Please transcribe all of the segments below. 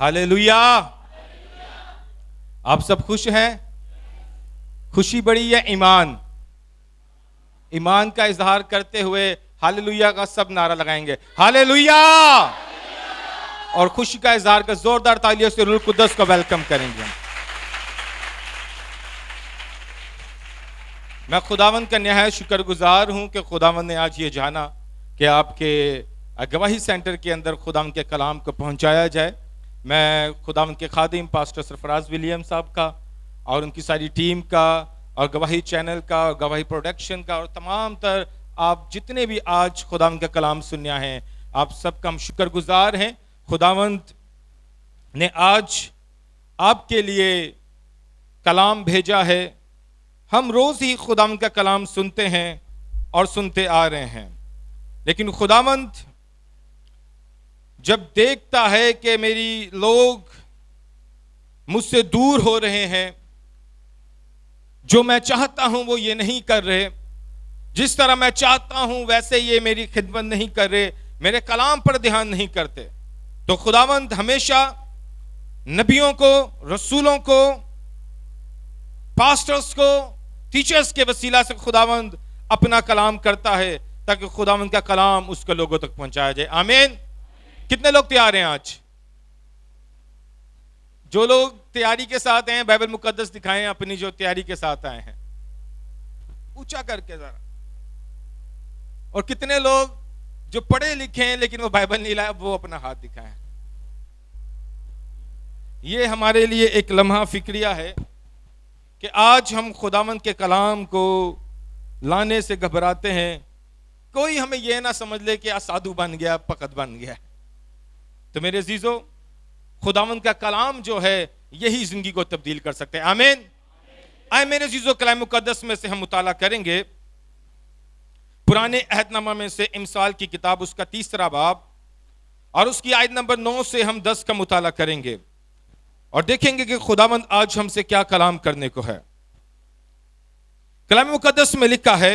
Hallelujah. आप सब खुश हैं? खुशी बड़ी है ईमान का इजहार करते हुए हालेलुया का सब नारा लगाएंगे, हालेलुया। और खुशी का इजहार कर जोरदार तालियों से रूह कुद्दस को वेलकम करेंगे। मैं खुदावंद का निहायत शुक्रगुजार हूं कि खुदावंद ने आज ये जाना कि आपके गवाही सेंटर के अंदर खुदावंद के कलाम को पहुंचाया जाए। मैं खुदावंद के खादिम पास्टर सरफराज विलियम साहब का और उनकी सारी टीम का और गवाही चैनल का और गवाही प्रोडक्शन का और तमाम तर आप जितने भी आज खुदावंद का कलाम सुनने हैं, आप सबका हम शुक्रगुजार हैं। खुदावंद ने आज आपके लिए कलाम भेजा है। हम रोज ही खुदावंद का कलाम सुनते हैं और सुनते आ रहे हैं, लेकिन खुदावंद जब देखता है कि मेरी लोग मुझसे दूर हो रहे हैं, जो मैं चाहता हूं वो ये नहीं कर रहे, जिस तरह मैं चाहता हूं वैसे ये मेरी खिदमत नहीं कर रहे, मेरे कलाम पर ध्यान नहीं करते, तो खुदावंद हमेशा नबियों को, रसूलों को, पास्टर्स को, टीचर्स के वसीला से खुदावंद अपना कलाम करता है ताकि खुदावंद का कलाम उसके लोगों तक पहुंचाया जाए। आमीन। कितने लोग तैयार हैं? आज जो लोग तैयारी के साथ हैं बाइबल मुकद्दस दिखाएं अपनी, जो तैयारी के साथ आए हैं ऊंचा करके जरा। और कितने लोग जो पढ़े लिखे हैं लेकिन वो बाइबल नहीं लाए, वो अपना हाथ दिखाएं। ये हमारे लिए एक लम्हा फिक्रिया है कि आज हम खुदावंद के कलाम को लाने से घबराते हैं। कोई हमें यह ना समझ ले कि साधु बन गया, पकड़ बन गया। तो मेरे अजीजों, खुदावंद का कलाम जो है यही जिंदगी को तब्दील कर सकते हैं। आमीन। आए मेरे अजीजों, कलाम मुकद्दस में से हम मुताला करेंगे पुराने अहदनामा में से इमसाल की किताब, उसका 3रा बाब और उसकी आयत नंबर 9 से हम 10 का मुताला करेंगे और देखेंगे कि खुदावंद आज हमसे क्या कलाम करने को है। कलाम मुकद्दस में लिखा है,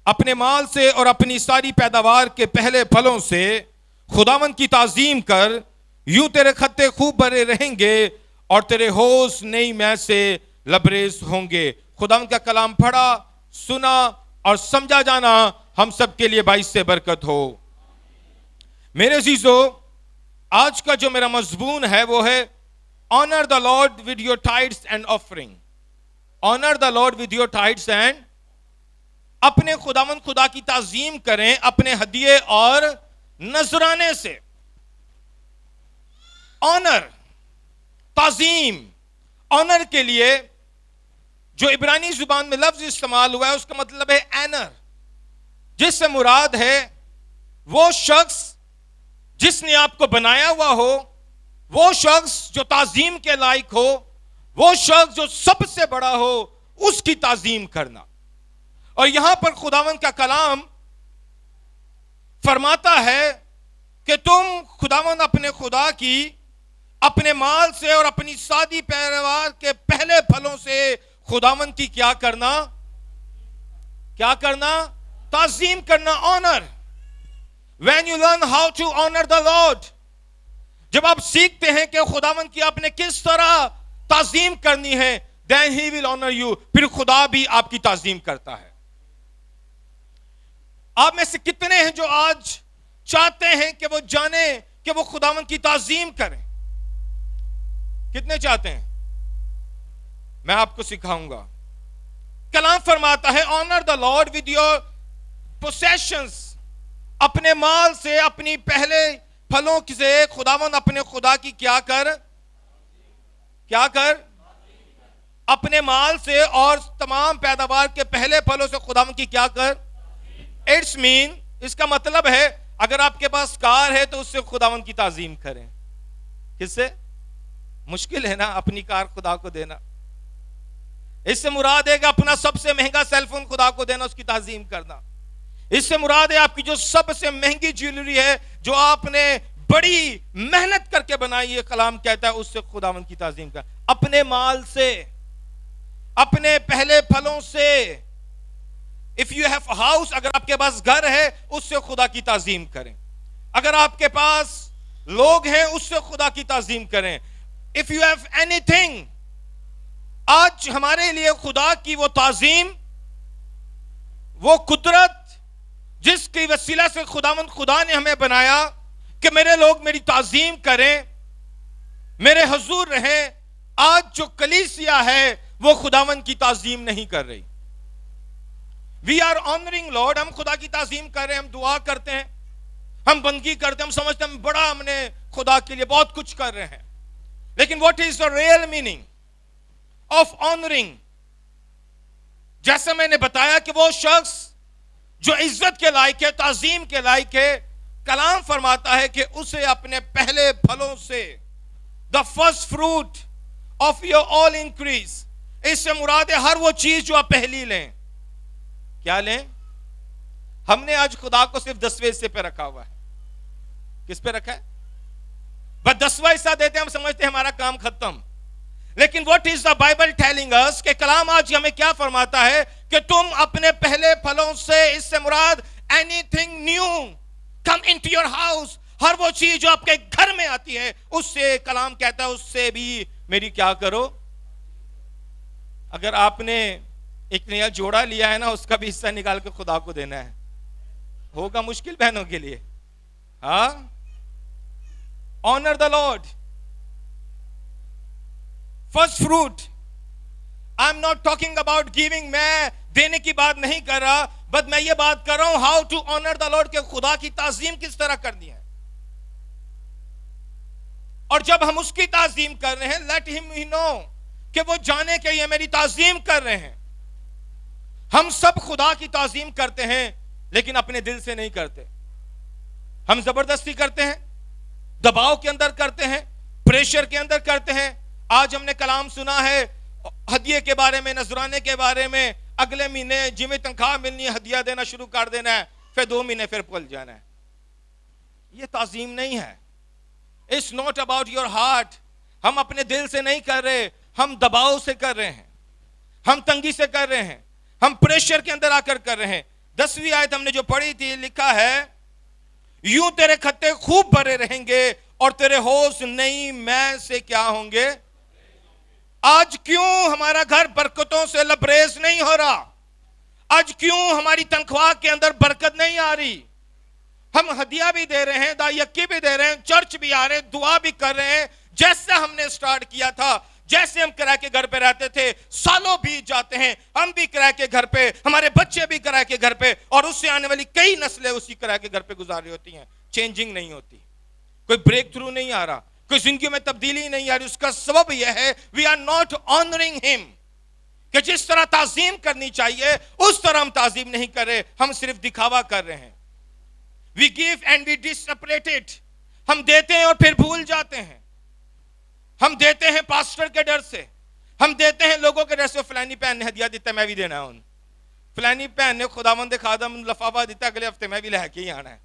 अपने माल से और अपनी सारी पैदावार के पहले फलों से खुदावंद की ताजीम कर, यूं तेरे खत्ते खूब भरे रहेंगे और तेरे होश नई मै से लबरेज होंगे। खुदावंद का कलाम पढ़ा, सुना और समझा जाना हम सब के लिए बाइस से बरकत हो। मेरे अजीजों, आज का जो मेरा मजमून है वो है honour the Lord with your tithes and offering. Honour the Lord with your tithes and, अपने खुदावंद खुदा की ताजीम करें अपने हदिये और नजराने से। ऑनर, ताजीम। ऑनर के लिए जो इब्रानी जुबान में लफ्ज इस्तेमाल हुआ है उसका मतलब है एनर, जिससे मुराद है वो शख्स जिसने आपको बनाया हुआ हो, वो शख्स जो ताजीम के लायक हो, वो शख्स जो सबसे बड़ा हो, उसकी ताजीम करना। और यहां पर खुदावंद का कलाम फरमाता है कि तुम खुदावंद अपने खुदा की अपने माल से और अपनी सादी पैदावार के पहले फलों से खुदावंद की क्या करना? क्या करना? ताजीम करना। Honour. When you learn how to honour the Lord, जब आप सीखते हैं कि खुदावंद की आपने किस तरह ताजीम करनी है, then he will honour you, फिर खुदा भी आपकी ताजीम करता है। आप में से कितने हैं जो आज चाहते हैं कि वो जाने कि वो खुदावंद की ताजीम करें? कितने चाहते हैं? मैं आपको सिखाऊंगा। कलाम फरमाता है, honour the Lord with your possessions. अपने माल से, अपनी पहले फलों से खुदावंद अपने खुदा की क्या कर? क्या कर? अपने माल से और तमाम पैदावार के पहले फलों से खुदावंद की क्या कर? इट्स मीन, इसका मतलब है अगर आपके पास कार है तो उससे खुदावंद की ताजीम करें। किससे? मुश्किल है ना अपनी कार खुदा को देना। इससे मुराद है कि अपना सबसे महंगा सेलफोन खुदा को देना, उसकी ताजीम करना। इससे मुराद है आपकी जो सबसे महंगी ज्वेलरी है, जो आपने बड़ी मेहनत करके बनाई है, कलाम कहता है उससे खुदावंद की ताजीम कर। अपने माल से, अपने पहले फलों से। इफ यू हैव हाउस, अगर आपके पास घर है उससे खुदा की ताजीम करें। अगर आपके पास लोग हैं उससे खुदा की ताजीम करें। इफ यू हैव एनीथिंग, आज हमारे लिए खुदा की वो ताजीम, वो कुदरत जिसकी वसीला से खुदा ने हमें बनाया कि मेरे लोग मेरी ताजीम करें, मेरे हुजूर रहें, आज जो कलीसिया है वो खुदावंद की ताजीम नहीं कर रही। वी आर ऑनरिंग लॉर्ड, हम खुदा की ताजीम कर रहे हैं, हम दुआ करते हैं, हम बंदगी करते हैं, हम समझते हैं हम बड़ा, हमने खुदा के लिए बहुत कुछ कर रहे हैं, लेकिन what is the real meaning of honouring? जैसे मैंने बताया कि वो शख्स जो इज्जत के लायक है, ताजीम के लायक है, कलाम फरमाता है कि उसे अपने पहले फलों से, the first fruit of your all increase, इससे मुराद है हर वो चीज जो आप पहली लें। क्या लें? हमने आज खुदा को सिर्फ 10वें हिस्से पे रखा हुआ है। किस पे रखा है? बस 10वां हिस्सा देते हैं, हम समझते हैं हमारा काम खत्म। लेकिन what is the Bible telling us, कि कलाम आज हमें क्या फरमाता है कि तुम अपने पहले फलों से, इससे मुराद anything new come into your house, हर वो चीज जो आपके घर में आती है उससे, कलाम कहता है उससे भी मेरी क्या करो। अगर आपने एक नया जोड़ा लिया है ना, उसका भी हिस्सा निकाल के खुदा को देना है, होगा मुश्किल बहनों के लिए। हाँ, honour the Lord, first fruit. I am not talking about giving, मैं देने की बात नहीं कर रहा, बट मैं ये बात कर रहा हूं how to honour the Lord, के खुदा की ताजीम किस तरह करनी है। और जब हम उसकी ताजीम कर रहे हैं, लेट हिम नो, कि वो जाने के ये मेरी ताजीम कर रहे हैं। हम सब खुदा की ताजीम करते हैं लेकिन अपने दिल से नहीं करते। हम जबरदस्ती करते हैं, दबाव के अंदर करते हैं, प्रेशर के अंदर करते हैं। आज हमने कलाम सुना है हदिये के बारे में, नजराने के बारे में, अगले महीने जिम्मे तनख्वाह मिलनी है हदिया देना शुरू कर देना है, फिर 2 महीने फिर भूल जाना है। ये ताजीम नहीं है। It's not about your heart. हम अपने दिल से नहीं कर रहे, हम दबाव से कर रहे हैं, हम तंगी से कर रहे हैं, हम प्रेशर के अंदर आकर कर रहे हैं। 10वीं आयत हमने जो पढ़ी थी, लिखा है यूं तेरे खत्ते खूब भरे रहेंगे और तेरे होश नई मैं से क्या होंगे। आज क्यों हमारा घर बरकतों से लबरेज नहीं हो रहा? आज क्यों हमारी तनख्वाह के अंदर बरकत नहीं आ रही? हम हदिया भी दे रहे हैं, दायकी भी दे रहे हैं, चर्च भी आ रहे हैं, दुआ भी कर रहे हैं, जैसा हमने स्टार्ट किया था, जैसे हम किराए के घर पे रहते थे, सालों बीत जाते हैं, हम भी किराए के घर पे, हमारे बच्चे भी किराए के घर पे, और उससे आने वाली कई नस्लें उसी किराए के घर पे गुजार रही होती हैं। चेंजिंग नहीं होती, कोई ब्रेक थ्रू नहीं आ रहा, कोई जिंदगी में तब्दीली नहीं आ रही। उसका सबब यह है we are not honouring him, कि जिस तरह ताजीम करनी चाहिए उस तरह हम ताजीम नहीं कर रहे, हम सिर्फ दिखावा कर रहे हैं। We give and we dissipate it, हम देते हैं और फिर भूल जाते हैं। हम देते हैं पास्टर के डर से, हम देते हैं लोगों के डर से। फलानी बहन ने हदिया दिता, मैं भी देना है उन। फलानी बहन ने खुदावंद खादम लफाफा दिता, अगले हफ्ते मैं भी लेके ही आना है।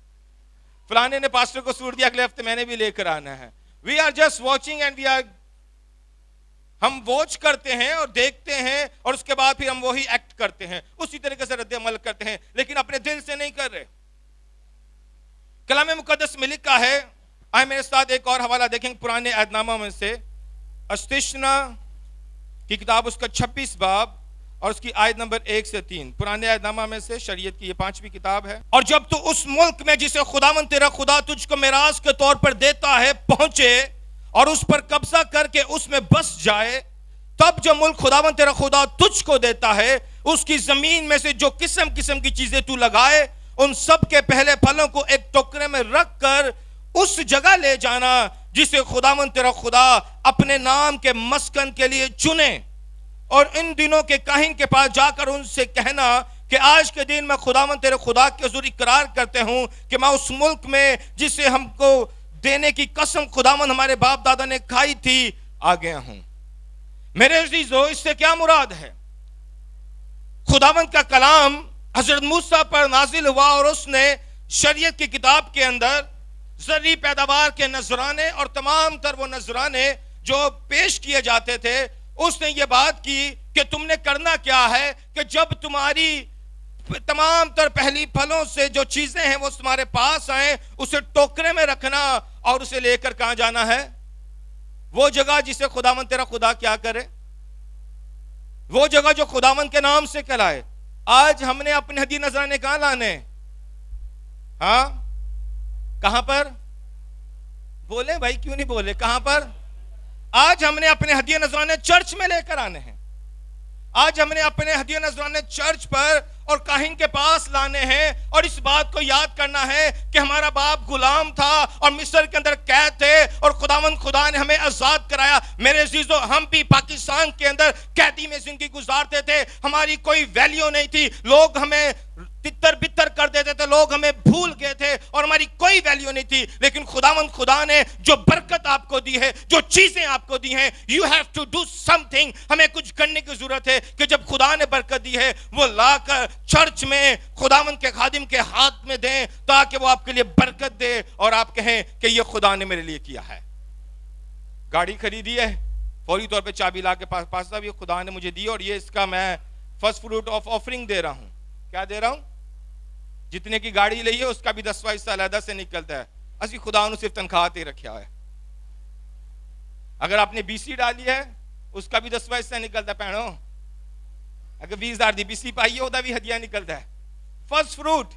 फलाने ने पास्टर को सूट दिया, अगले हफ्ते मैंने भी लेकर आना है। We are just watching and we are, हम वॉच करते हैं और देखते हैं और उसके बाद फिर हम वही एक्ट करते हैं, उसी तरीके से रद्द अमल करते हैं, लेकिन अपने दिल से नहीं कर रहे। कलाम मुकद्दस में लिखा है, आए मेरे साथ एक और हवाला देखेंगे पुराने अहदनामा में से, अस्तिशना की किताब उसका 26 बाब और उसकी आयत नंबर 1 से 3। पुराने अहदनामा में से शरीयत की ये 5वीं किताब है। और जब तू उस मुल्क में जिसे खुदावंद तेरा खुदा तुझको मिरास के तौर पर देता है पहुंचे और उस पर कब्जा करके उसमें बस जाए, तब जो मुल्क खुदावंद तेरा खुदा तुझको देता है उसकी जमीन में से जो किस्म किस्म की चीजें तू लगाए, उन सब के पहले फलों को एक टोकरे में रख कर उस जगह ले जाना जिसे खुदावंद तेरा खुदा अपने नाम के मस्कन के लिए चुने। और इन दिनों के काहिन के पास जाकर उनसे कहना कि आज के दिन मैं खुदावंद तेरे खुदा के हुजूर इकरार करते हूं कि मैं उस मुल्क में जिसे हमको देने की कसम खुदावंद हमारे बाप दादा ने खाई थी आ गया हूं। मेरे अजीजों, इससे क्या मुराद है? खुदावंद का कलाम हजरत मूसा पर नाजिल हुआ और उसने शरीयत की किताब के अंदर ज़री पैदावार के नजराने और तमाम तर वो नजराने जो पेश किए जाते थे, उसने ये बात की कि तुमने करना क्या है कि जब तुम्हारी तमाम तर पहली फलों से जो चीजें हैं वो तुम्हारे पास आए, उसे टोकरे में रखना और उसे लेकर कहां जाना है? वो जगह जिसे खुदावंद तेरा खुदा क्या करे, वो जगह जो खुदावंद के नाम से कहलाए। आज हमने अपने हदी नजराने कहां लाने? हाँ, कहां पर? बोले भाई, क्यों नहीं बोले? कहां पर? आज हमने अपने हदिया नजराने चर्च में लेकर आने हैं। आज हमने अपने हदिया नजराने चर्च पर और काहिन के पास लाने हैं, और इस बात को याद करना है कि हमारा बाप गुलाम था और मिस्र के अंदर कैद थे, और खुदावंद खुदा ने हमें आजाद कराया। मेरे अजीजों, हम भी पाकिस्तान के अंदर कैदी में जिंदगी गुजारते थे, हमारी कोई वैल्यू नहीं थी, लोग हमें तितर बितर कर देते थे, लोग हमें भूल गए थे और हमारी कोई वैल्यू नहीं थी। लेकिन खुदावंद खुदा ने जो बरकत आपको दी है, जो चीजें आपको दी हैं, you have to do something. हमें कुछ करने की जरूरत है कि जब खुदा ने बरकत दी है वो लाकर चर्च में खुदावंद के खादिम के हाथ में दें, ताकि वो आपके लिए बरकत दे और आप कहें कि ये खुदा ने मेरे लिए किया है। गाड़ी खरीदी है, फौरी तौर पे चाबी ला के पास साहब ये खुदा ने मुझे दी और ये इसका मैं फर्स्ट फ्रूट ऑफ ऑफरिंग दे रहा हूं। क्या दे रहा हूं? जितने की गाड़ी ली है उसका भी 10वां हिस्सा अलग से निकलता है। असि खुदा ने सिर्फ तनख्वाह ते रखा है। अगर आपने बीसी डाली है उसका भी 10वां हिस्सा निकलता है। भैनों, अगर 20,000 की बीसी पाई है उसका भी हदिया निकलता है। First fruit,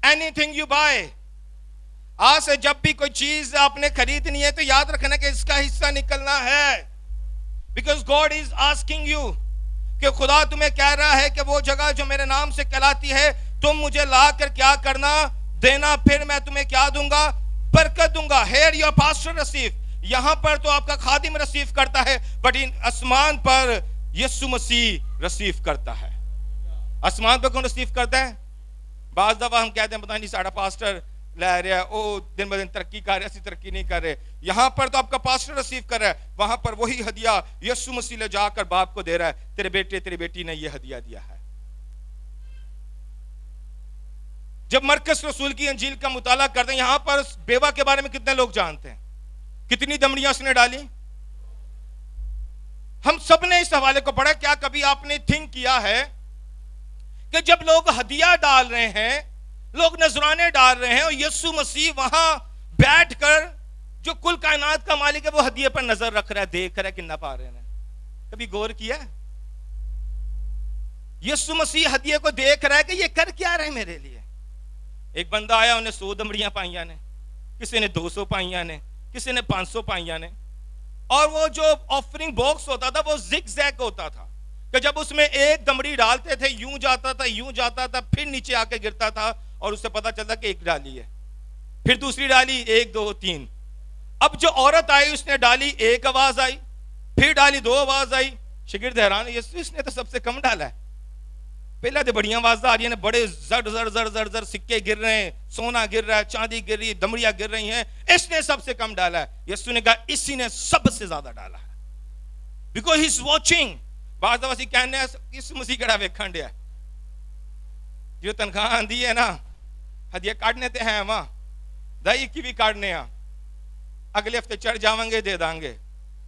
anything you buy. आज से जब भी कोई चीज आपने खरीदनी है तो याद रखना कि इसका हिस्सा निकलना है। Because God is asking you, कि खुदा तुम्हें कह रहा है कि वो जगह जो मेरे नाम से कहलाती है तुम मुझे ला कर क्या करना? देना, फिर मैं तुम्हें क्या दूंगा? बरकत दूंगा। Hear your pastor receive. यहां पर तो आपका खादिम रिसीव करता है, बट इन आसमान पर यीशु मसीह रिसीव करता है। आसमान पर कौन रिसीव करता है? बाज दफा हम कहते हैं पता नहीं साड़ा पास्टर ले रहा है, ओ दिन ब दिन तरक्की कर रहे, ऐसी तरक्की नहीं कर रहे। यहां पर तो आपका पास्टर रिसीव कर रहा है, वहां पर वही हदिया यीशु मसीह ले जाकर बाप को दे रहा है, तेरे बेटे तेरी बेटी ने यह हदिया दिया है। जब मरकस रसूल की अंजील का मुताला करते हैं, यहां पर बेवा के बारे में कितने लोग जानते हैं? कितनी दमड़ियां उसने डाली? हम सब ने इस हवाले को पढ़ा। क्या कभी आपने थिंक किया है कि जब लोग हदिया डाल रहे हैं, लोग नजराने डाल रहे हैं, और यीशु मसीह वहां बैठकर जो कुल कायनात का मालिक है वो हदिये पर नजर रख रहा है, देख रहा है कितना पा रहे हैं? कभी गौर किया? यीशु मसीह हदिये को देख रहा है कि ये कर क्या रहे मेरे लिए। एक बंदा आया, उन्हें 100 दमड़ियां पाइया ने, किसी ने 200 पाइया ने, किसी ने 500 पाइया ने। और वो जो ऑफरिंग बॉक्स होता था वो जिग जैग होता था, कि जब उसमें एक दमड़ी डालते थे यूं जाता था, यूं जाता था, फिर नीचे आके गिरता था, और उससे पता चलता कि एक डाली है। फिर दूसरी डाली, 1 2 3। अब जो औरत आई उसने डाली, एक आवाज आई, फिर डाली 2 आवाज आई। शिगिर्द हैरान, इसने तो सबसे कम डाला है। पहले तो बढ़िया आवाज आ रही है, बड़े जड़ जड़ जड़ जड़ जड़ सिक्के गिर रहे हैं, सोना गिर रहा है, चांदी गिर रही है, दमड़ियां गिर रही हैं, इसने सबसे कम डाला है। यीशु ने कहा इसी ने सबसे ज्यादा डाला है, बिकॉज ही इज वॉचिंग। बात कहने इस मसीह कड़ा वेखन दिया जो तनख्वाह आंदी है ना, हदिया काटने ते हैं वहां दही की भी काटने आ, अगले हफ्ते चढ़ जावांगे, दे देंगे,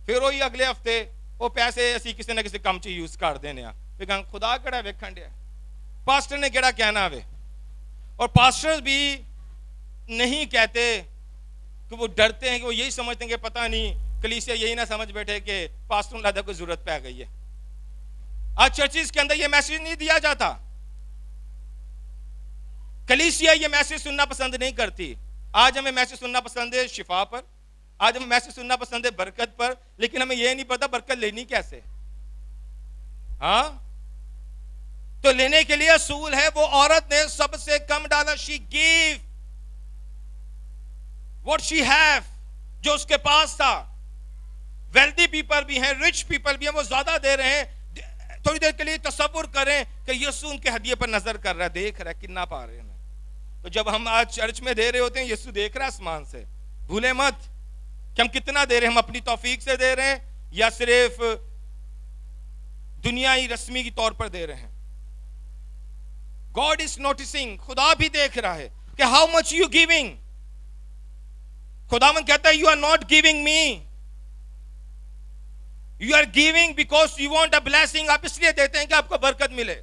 फिर वही अगले हफ्ते वो पैसे असी किसी ना किसी काम च यूज कर देने आ। खुदा कड़ा वेखन दिया, पास्टर ने केड़ा कहना वे। और पास्टर भी नहीं कहते कि वो डरते हैं, कि वो यही समझते हैं कि पता नहीं कलीसिया यही ना समझ बैठे कि पास्टर लादा कोई जरूरत पै गई है। आज चर्चिस के अंदर ये मैसेज नहीं दिया जाता। कलीसिया ये मैसेज सुनना पसंद नहीं करती। आज हमें मैसेज सुनना पसंद है शिफा पर, आज हमें मैसेज सुनना पसंद है बरकत पर, लेकिन हमें यह नहीं पता बरकत लेनी कैसे। हाँ, तो लेने के लिए असूल है। वो औरत ने सबसे कम डाला, she give what she have, जो उसके पास था। वेल्दी पीपल भी हैं, रिच पीपल भी हैं, वो ज्यादा दे रहे हैं। थोड़ी देर के लिए तसव्वुर करें कि यीशु उनके हदिये पर नजर कर रहा है, देख रहा है कितना पा रहे हैं। तो जब हम आज चर्च में दे रहे होते हैं, यीशु देख रहा है आसमान से। भूले मत कि हम कितना दे रहे हैं, हम अपनी तौफीक से दे रहे हैं या सिर्फ दुनियाई रस्मी की तौर पर दे रहे हैं। गॉड इज नोटिसिंग, खुदा भी देख रहा है कि हाउ मच यू गिविंग। खुदावन कहता है you are not giving me, you are giving because you want a blessing. आप इसलिए देते हैं कि आपको बरकत मिले।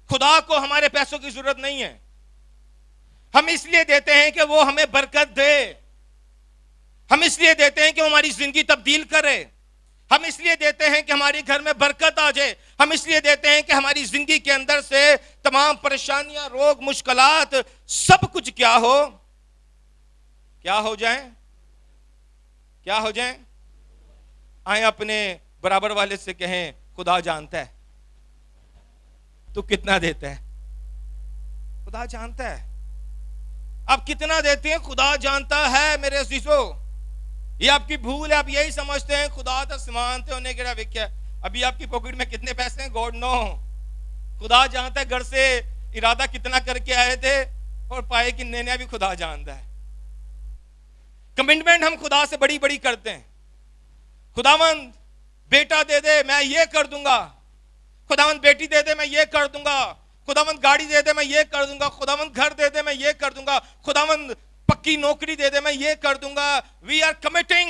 खुदा को हमारे पैसों की जरूरत नहीं है, हम इसलिए देते हैं कि वो हमें बरकत दे। हम इसलिए देते हैं कि वो हमारी जिंदगी तब्दील करे। हम इसलिए देते हैं कि हमारे घर में बरकत आ जाए। हम इसलिए देते हैं कि हमारी जिंदगी के अंदर से तमाम परेशानियां, रोग, मुश्किलात, सब कुछ क्या हो जाए, क्या हो जाए। आए अपने बराबर वाले से कहें, खुदा जानता है तू कितना देता है। खुदा जानता है आप कितना देते हैं, खुदा जानता है मेरे अजीजों। ये आपकी भूल है, आप यही समझते हैं खुदा तो समानते होने के विख्या। अभी आपकी पॉकेट में कितने पैसे हैं, गॉड नो। खुदा जानता है घर से इरादा कितना करके आए थे और पाए कि नैना भी खुदा जानता है। कमिटमेंट हम खुदा से बड़ी बड़ी करते हैं। खुदावंद बेटा दे दे मैं ये कर दूंगा, खुदावंद बेटी दे दे मैं ये कर दूंगा, खुदावंद गाड़ी दे दे मैं ये कर दूंगा, खुदावंद घर दे दे मैं ये कर दूंगा, खुदावंद पक्की नौकरी दे दे मैं ये कर दूंगा। We are committing.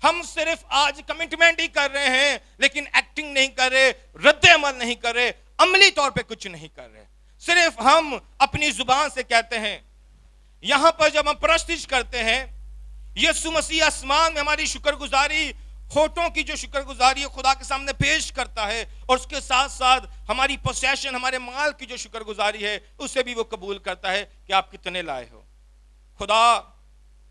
हम सिर्फ आज कमिटमेंट ही कर रहे हैं लेकिन एक्टिंग नहीं कर रहे, रद्द अमल नहीं कर रहे, अमली तौर पे कुछ नहीं कर रहे। सिर्फ हम अपनी जुबान से कहते हैं। यहां पर जब हम प्रस्तिश करते हैं, यीशु मसीह आसमान में हमारी शुक्रगुजारी, होठों की जो शुक्रगुजारी है खुदा के सामने पेश करता है, और उसके साथ साथ हमारी पोसेशन, हमारे माल की जो शुक्रगुजारी है उसे भी वो कबूल करता है कि आप कितने लाए हो। खुदा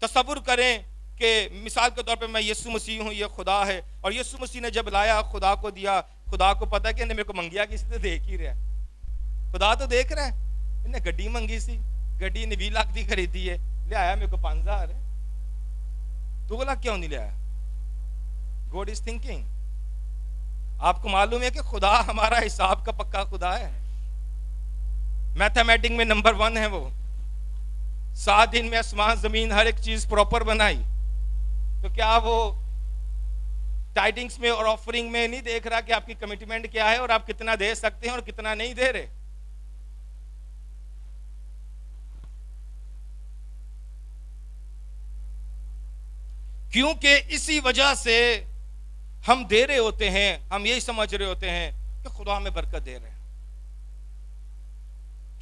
तसव्वुर करें कि मिसाल के तौर पे मैं यीशु मसीह हूं, ये खुदा है, और यीशु मसीह ने जब लाया खुदा को दिया। खुदा को पता है कि मेरे को मंगिया किसी ने देख ही रहा है। खुदा तो देख रहा है, इन्हें गड्डी मंगी सी, गड्डी ने 20 लाख की खरीदी है, ले आया मेरे को 5,000 है, 2 लाख क्यों नहीं ले आया। God is thinking. आपको मालूम है कि खुदा हमारा हिसाब का पक्का खुदा है। मैथमेटिक्स में नंबर 1 है वो। 7 दिन में आसमान जमीन हर एक चीज प्रॉपर बनाई, तो क्या वो टाइडिंग्स में और ऑफरिंग में नहीं देख रहा कि आपकी कमिटमेंट क्या है और आप कितना दे सकते हैं और कितना नहीं दे रहे। क्योंकि इसी वजह से हम दे रहे होते हैं, हम यही समझ रहे होते हैं कि खुदा हमें बरकत दे रहे हैं।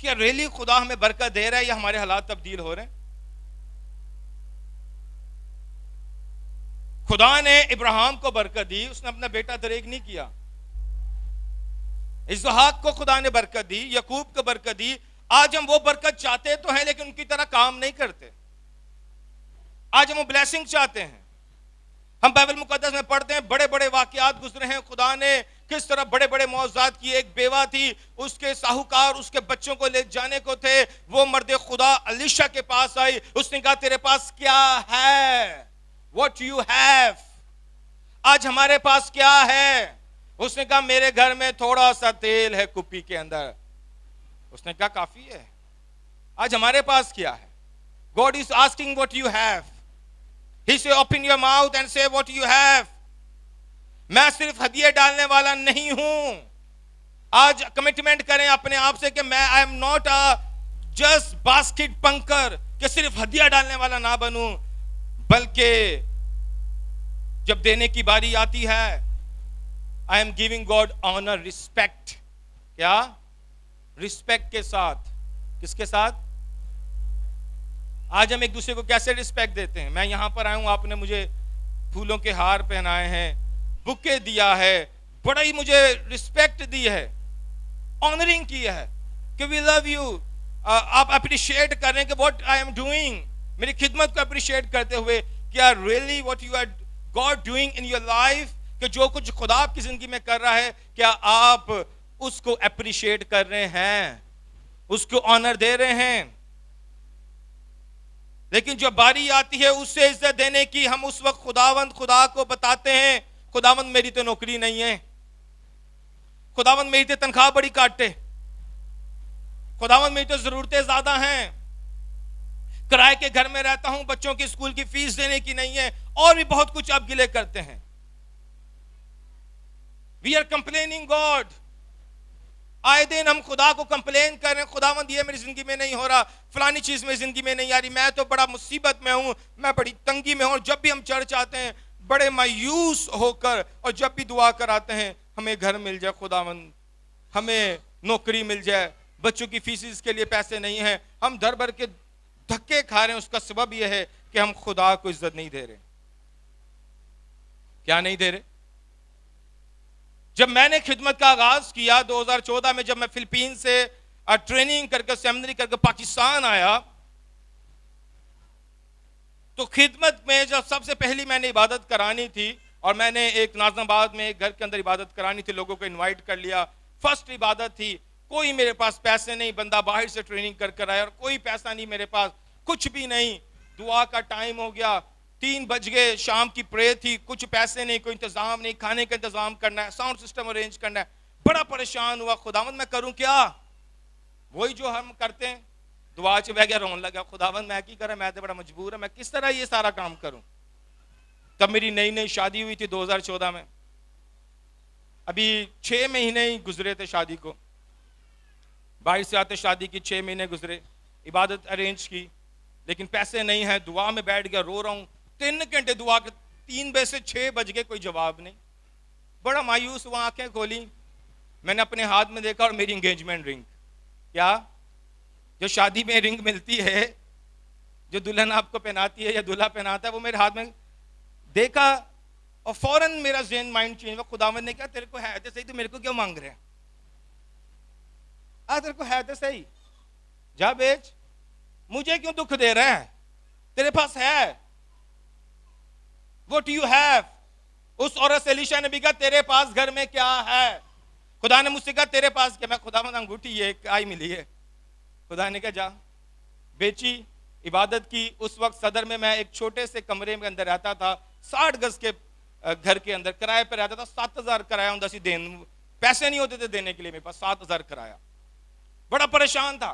क्या रियली खुदा हमें बरकत दे रहा है या हमारे हालात तब्दील हो रहे हैं। खुदा ने इब्राहिम को बरकत दी, उसने अपना बेटा दरेग नहीं किया। इसहाक को खुदा ने बरकत दी, यकूब को बरकत दी। आज हम वो बरकत चाहते तो हैं लेकिन उनकी तरह काम नहीं करते। आज हम ब्लेसिंग चाहते हैं। हम बाइबल मुकद्दस में पढ़ते हैं बड़े बड़े वाकयात गुजरे हैं, खुदा ने किस तरह बड़े बड़े मौजूदात किए। एक बेवा थी, उसके साहूकार उसके बच्चों को ले जाने को थे। वो मर्द खुदा अलीशा के पास आई, उसने कहा तेरे पास क्या है, व्हाट यू हैव। आज हमारे पास क्या है। उसने कहा मेरे घर में थोड़ा सा तेल है कुप्पी के अंदर। उसने कहा काफी है। आज हमारे पास क्या है। God is asking what you have. He say open your mouth and say what you have. मैं सिर्फ हदिये डालने वाला नहीं हूं। आज कमिटमेंट करें अपने आप से कि मैं I am not a just basket punker, कि सिर्फ हदिया डालने वाला ना बनूं, बल्कि जब देने की बारी आती है I am giving God honour, respect. क्या रिस्पेक्ट के साथ। किसके साथ। आज हम एक दूसरे को कैसे रिस्पेक्ट देते हैं। मैं यहां पर आया हूं, आपने मुझे फूलों के हार पहनाए हैं, बुके दिया है, बड़ा ही मुझे रिस्पेक्ट दी है, ऑनरिंग की है कि वी लव यू। आप अप्रिशिएट कर रहे हैं कि व्हाट आई एम डूइंग, मेरी खिदमत को अप्रिशिएट करते हुए, क्या really what you are God doing in your life, कि जो कुछ खुदा आपकी जिंदगी में कर रहा है क्या आप उसको अप्रिशिएट कर रहे हैं, उसको ऑनर दे रहे हैं। लेकिन जो बारी आती है उससे इज्जत देने की, हम उस वक्त खुदा को बताते हैं खुदावंद मेरी तो नौकरी नहीं है, खुदावंद मेरी तो तनख्वाह बड़ी काटे, खुदावंद मेरी तो जरूरतें ज्यादा हैं, किराए के घर में रहता हूं, बच्चों की स्कूल की फीस देने की नहीं है, और भी बहुत कुछ आप गिले करते हैं। We are complaining God. आए दिन हम खुदा को कंप्लेन कर रहे हैं, खुदावंद ये मेरी जिंदगी में नहीं हो रहा, फलानी चीज मेरी जिंदगी में नहीं आ रही, मैं तो बड़ा मुसीबत में हूं, मैं बड़ी तंगी में हूं। जब भी हम चर्च आते हैं बड़े मायूस होकर, और जब भी दुआ कराते हैं हमें घर मिल जाए खुदावंद, हमें नौकरी मिल जाए, बच्चों की फीसिस के लिए पैसे नहीं है, हम दर भर के धक्के खा रहे हैं। उसका सबब यह है कि हम खुदा को इज्जत नहीं दे रहे। क्या नहीं दे रहे? जब मैंने खिदमत का आगाज किया 2014 में, जब मैं फिलीपीन से ट्रेनिंग करके सेमिनरी करके पाकिस्तान आया, तो खिदमत में जब सबसे पहली मैंने इबादत करानी थी, और मैंने एक नाजनाबाद में एक घर के अंदर इबादत करानी थी, लोगों को इनवाइट कर लिया। फर्स्ट इबादत थी, कोई मेरे पास पैसे नहीं, बंदा बाहर से ट्रेनिंग कर कर आया और कोई पैसा नहीं मेरे पास, कुछ भी नहीं। दुआ का टाइम हो गया, 3 बज गए, शाम की प्रे थी, कुछ पैसे नहीं, कोई इंतजाम नहीं, खाने का इंतजाम करना है, साउंड सिस्टम अरेंज करना है। बड़ा परेशान हुआ, खुदावंद मैं करूं क्या? वही जो हम करते हैं, दुआ च बह गया, रोन लगा, खुदावंद मैं की करा, मैं तो बड़ा मजबूर है, मैं किस तरह ये सारा काम करूं। तब मेरी नई नई शादी हुई थी 2014 में, अभी 6 महीने ही गुजरे थे शादी को, बाहर से आते शादी की 6 महीने गुजरे, इबादत अरेंज की, लेकिन पैसे नहीं है। दुआ में बैठ गया, रो रहा हूं, 3 घंटे दुआ के, 3 बजे से 6 बज गए, कोई जवाब नहीं। बड़ा मायूस हुआ, आंखें खोली, मैंने अपने हाथ में देखा और मेरी एंगेजमेंट रिंग, क्या जो शादी में रिंग मिलती है, जो दुल्हन आपको पहनाती है या दूल्हा पहनाता है, वो मेरे हाथ में देखा, और फौरन मेरा ज़हन माइंड चेंज हुआ। खुदावंद ने कहा तेरे को है तो सही, तो मेरे को क्यों मांग रहे हैं? तेरे को है तो सही, जा बेच, मुझे क्यों दुख दे रहा है? तेरे पास है, व्हाट यू हैव। उस औरत से एलीशा ने भी कहा तेरे पास घर में क्या है? खुदा ने मुझसे कहा तेरे पास क्या? मैं खुदावंद अंगूठी ये आई मिली है। खुदा ने कहा जा, बेची, इबादत की। उस वक्त सदर में मैं एक छोटे से कमरे में अंदर रहता था, 60 गज के घर के अंदर किराए पर रहता था। 7000 किराया होता सी देन, पैसे नहीं होते थे देने के लिए मेरे पास, 7000 किराया। बड़ा परेशान था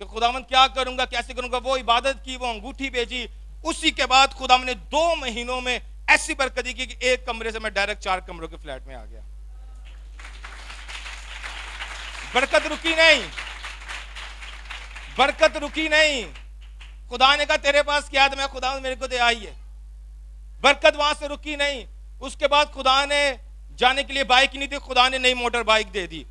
कि खुदावंद क्या करूंगा, कैसे करूंगा। वो इबादत की, वो अंगूठी बेची। उसी के बाद खुदावंद ने 2 महीनों में ऐसी बरकत की कि एक कमरे से मैं डायरेक्ट 4 कमरों के फ्लैट में आ गया। बरकत रुकी नहीं, बरकत रुकी नहीं। खुदा ने कहा तेरे पास क्या है? मैं खुदा मेरे को दे आई है। बरकत वहां से रुकी नहीं। उसके बाद खुदा ने जाने के लिए बाइक नहीं दी, खुदा ने नई मोटर बाइक दे दी।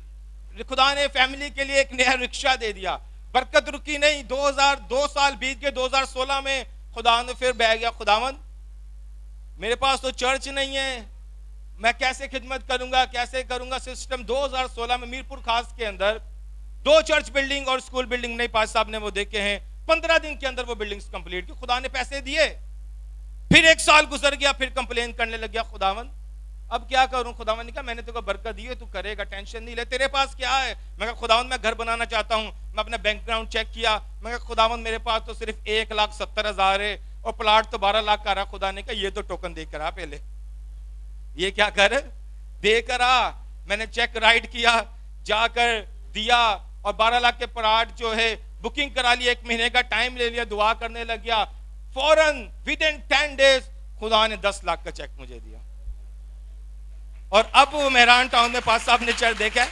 खुदा ने फैमिली के लिए एक नया रिक्शा दे दिया। बरकत रुकी नहीं। 2002 साल बीत के 2016 में खुदा ने फिर बह गया, खुदावंद मेरे पास तो चर्च नहीं है, मैं कैसे खिदमत करूंगा, कैसे करूंगा। सिस्टम 2016 में मीरपुर खास के अंदर 2 चर्च बिल्डिंग और स्कूल बिल्डिंग नहीं, पास साहब ने वो देखे हैं। 15 दिन के अंदर वो बिल्डिंग्स कंप्लीट की। खुदा ने पैसे दिए। फिर 1 साल गुजर गया, फिर कंप्लेन करने लग गया, खुदावंद अब क्या करूं? खुदावंद ने कहा मैंने तेरे को बरकत दी है, तू करेगा, टेंशन नहीं ले। तेरे पास क्या है? मैं कहा खुदावंद मैं घर बनाना चाहता हूं। मैं अपना बैंक अकाउंट चेक किया, मैं कहा खुदावंद मेरे पास तो सिर्फ 1,70,000 है और प्लाट तो 12 लाख का रहा। खुदा ने कहा ये तो टोकन देकर आ, पहले ये क्या कर देकर आ। मैंने चेक राइट किया, जाकर दिया और 12 लाख के प्लाट जो है बुकिंग करा लिया। 1 महीने का टाइम ले लिया, दुआ करने लग गया। फौरन विद इन 10 डेज खुदा ने 10 लाख का चेक मुझे दिया। और अब वो मेहरान टाउन में पास्टर साहब ने चर्च देखा है,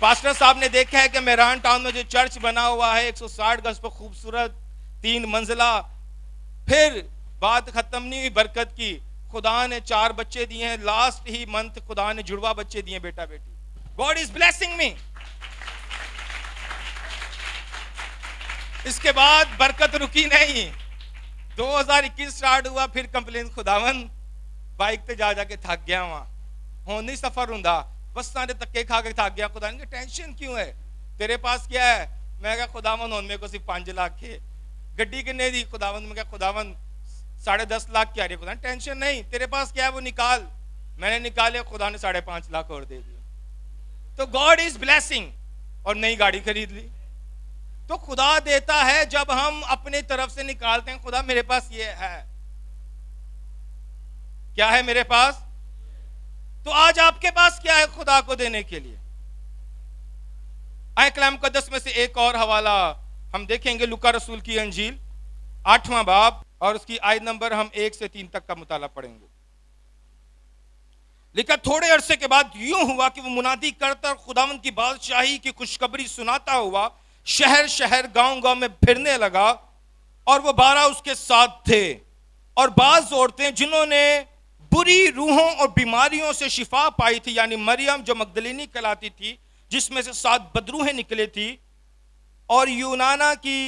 पास्टर साहब ने देखा है कि मेहरान टाउन में जो चर्च बना हुआ है 160 गज पर, खूबसूरत 3 मंजिला। फिर बात खत्म नहीं हुई बरकत की। खुदा ने 4 बच्चे दिए हैं। लास्ट ही मंथ खुदा ने जुड़वा बच्चे दिए, बेटा बेटी। God is blessing me. इसके बाद बरकत रुकी नहीं। 2021 स्टार्ट हुआ, फिर कंप्लेन, खुदावन बाइक पे जा जाके थक गया, वहां हो नहीं सफर हुंदा, बस सारे धक्के खा के थक गया। खुदा ने कहा टेंशन क्यों है, तेरे पास क्या है? मैं कहा खुदावन मेरे को सिर्फ 5 लाख के। गड्डी कितने दी? खुदावन में कहा खुदावन 10.5 लाख की आ रही है। खुदा टेंशन नहीं, तेरे पास क्या है वो निकाल। मैंने निकाले, खुदा ने 5.5 लाख और दे दिया। तो गॉड इज ब्लेसिंग। और नई गाड़ी खरीद ली। तो खुदा देता है जब हम अपने तरफ से निकालते हैं। खुदा मेरे पास ये है, क्या है मेरे पास? तो आज आपके पास क्या है खुदा को देने के लिए? आए कलाम मुकद्दस में से एक और हवाला हम देखेंगे, लूका रसूल की अंजील 8वां बाब और उसकी आयत नंबर हम 1 से 3 तक का मुताला पढ़ेंगे। लिखा थोड़े अरसे के बाद यूं हुआ कि वो मुनादी करता और खुदावंद की बादशाही की खुशखबरी सुनाता हुआ शहर शहर गांव गांव में फिरने लगा। और वो 12 उसके साथ थे और बाज औरतें जिन्होंने बुरी रूहों और बीमारियों से शिफा पाई थी, यानी मरियम जो मगदलीनी कहलाती थी, जिसमें से 7 बदरूहें निकले थी, और यूनाना की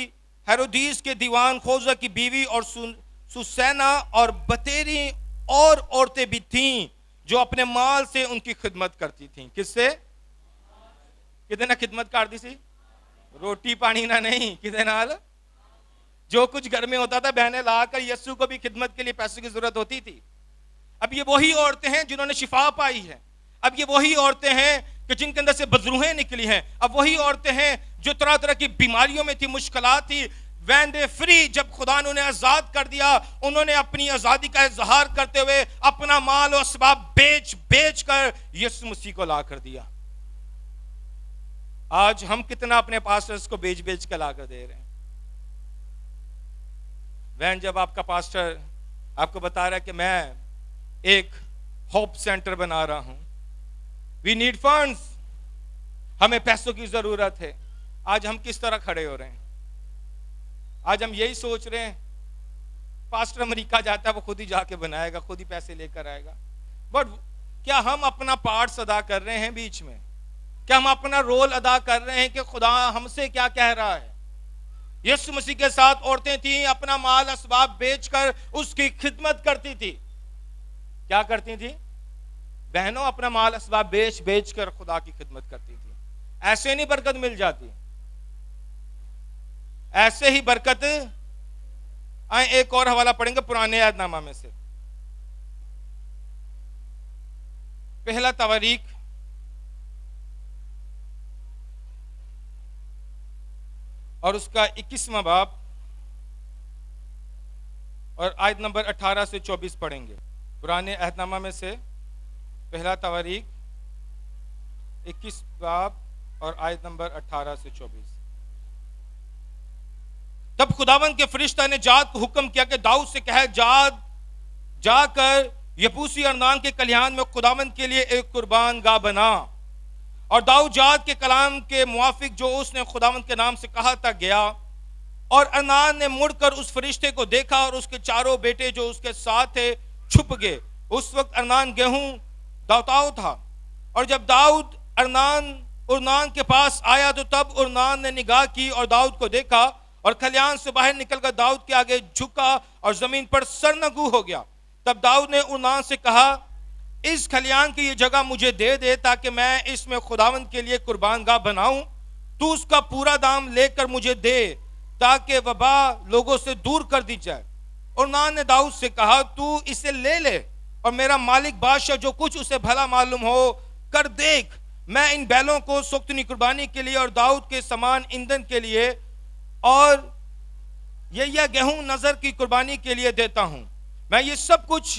हेरोदीस के दीवान खोजा की बीवी और सुसैना और बतेरी और औरतें भी थीं जो अपने माल से उनकी खिदमत करती थीं। किससे? किदे ना खिदमत करती सी? रोटी पानी ना नहीं, किदे नाल? जो कुछ घर में होता था बहनें लाकर यीशु को भी खिदमत के लिए पैसों की जरूरत होती थी। अब ये वही औरतें हैं जिन्होंने शिफा पाई है। अब ये वही औरतें हैं कि जिनके अंदर से बजरूहें निकली हैं। अब वही औरतें हैं जो तरह तरह की बीमारियों में थी, मुश्किलात थी। वैन दे फ्री, जब खुदा ने उन्हें आजाद कर दिया, उन्होंने अपनी आजादी का इजहार करते हुए अपना माल और असबाब बेच बेच कर यीशु मसीह को ला कर दिया। आज हम कितना अपने पास्टर्स को बेच बेच कर ला कर दे रहे हैं। वैन जब आपका पास्टर आपको बता रहा है कि मैं एक होप सेंटर बना रहा हूं, वी नीड फंड्स, हमें पैसों की जरूरत है, आज हम किस तरह खड़े हो रहे हैं? आज हम यही सोच रहे हैं पास्टर अमेरिका जाता है, वो खुद ही जाके बनाएगा, खुद ही पैसे लेकर आएगा। बट क्या हम अपना पार्ट अदा कर रहे हैं बीच में? क्या हम अपना रोल अदा कर रहे हैं कि खुदा हमसे क्या कह रहा है? यीशु मसीह के साथ औरतें थीं, अपना माल असबाब बेचकर उसकी खिदमत करती थी। क्या करती थी बहनों? अपना माल असबाब बेच बेच कर खुदा की खिदमत करती थी। ऐसे नहीं बरकत मिल जाती, ऐसे ही बरकत। आए एक और हवाला पढ़ेंगे पुराने यादनामा में से, पहला तवारीख और उसका 21वां बाब और आयत नंबर 18 से 24 पढ़ेंगे। पुराने अहदनामा में से पहला तवारीख 21 बाब और आयत नंबर 18 से 24। तब खुदावंद के फरिश्ता ने जाद को हुक्म किया कि दाऊद से कहे, जाद जाकर यबूसी अरनान के कल्याण में खुदावंद के लिए एक कुर्बान गाह बना। और दाऊद जाद के कलाम के मुआफिक जो उसने खुदावंद के नाम से कहा था गया। और अरनान ने मुड़कर उस फरिश्ते को देखा और उसके चारों बेटे जो उसके साथ थे छुप गए। उस वक्त अरनान गेहूं दावताओ था। और जब दाऊद उरनान के पास आया तो तब उरनान ने निगाह की और दाऊद को देखा और खलियान से बाहर निकलकर दाऊद के आगे झुका और जमीन पर सरनगू हो गया। तब दाऊद ने उरनान से कहा, इस खलियान की ये जगह मुझे दे दे ताकि मैं इसमें खुदावंद के लिए कुर्बान गाह बनाऊं। तू उसका पूरा दाम लेकर मुझे दे ताकि वबा लोगों से दूर कर दी जाए। उरनान ने दाऊद से कहा, तू इसे ले ले और मेरा मालिक बादशाह जो कुछ उसे भला मालूम हो कर देख। मैं इन बैलों को सोख्तनी कुर्बानी के लिए और दाऊद के समान ईंधन के लिए और यह गेहूं नजर की कुर्बानी के लिए देता हूं। मैं ये सब कुछ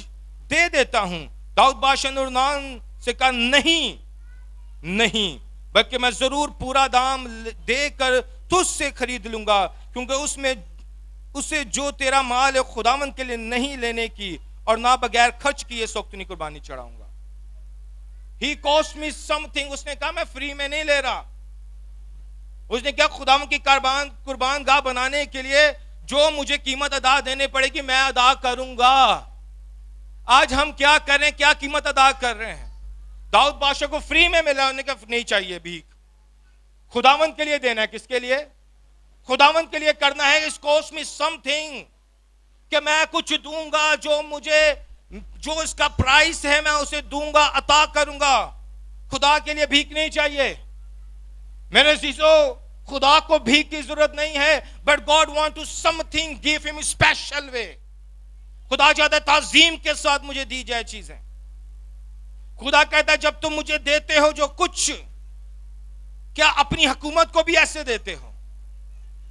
दे देता हूं। दाऊद बादशाह ने उरनान से कहा, नहीं नहीं, बल्कि मैं जरूर पूरा दाम देकर तुझसे खरीद लूंगा, क्योंकि उसमें उसे जो तेरा माल है खुदावंद के लिए नहीं लेने की और ना बगैर खर्च किए सोख्तनी कुर्बानी चढ़ाऊंगा। He cost me something। उसने कहा मैं फ्री में नहीं ले रहा। उसने क्या, खुदावंद की कुर्बान गाह बनाने के लिए जो मुझे कीमत अदा देने पड़ेगी मैं अदा करूंगा। आज हम क्या कर रहे हैं, क्या कीमत अदा कर रहे हैं? दाऊद बादशाह को फ्री में मिला, उन्होंने कहा नहीं चाहिए, भीख खुदावंद के लिए देना है। किसके लिए? खुदावंद के लिए करना है। इस कॉस्ट मी समथिंग, कि मैं कुछ दूंगा, जो इसका प्राइस है मैं उसे दूंगा, अता करूंगा। खुदा के लिए भीख नहीं चाहिए मेरे अजीजों। खुदा को भीख की जरूरत नहीं है, but God want to something give him special way. खुदा चाहता है ताजीम के साथ मुझे दी जाए चीजें। खुदा कहता है जब तुम मुझे देते हो जो कुछ, क्या अपनी हुकूमत को भी ऐसे देते हो?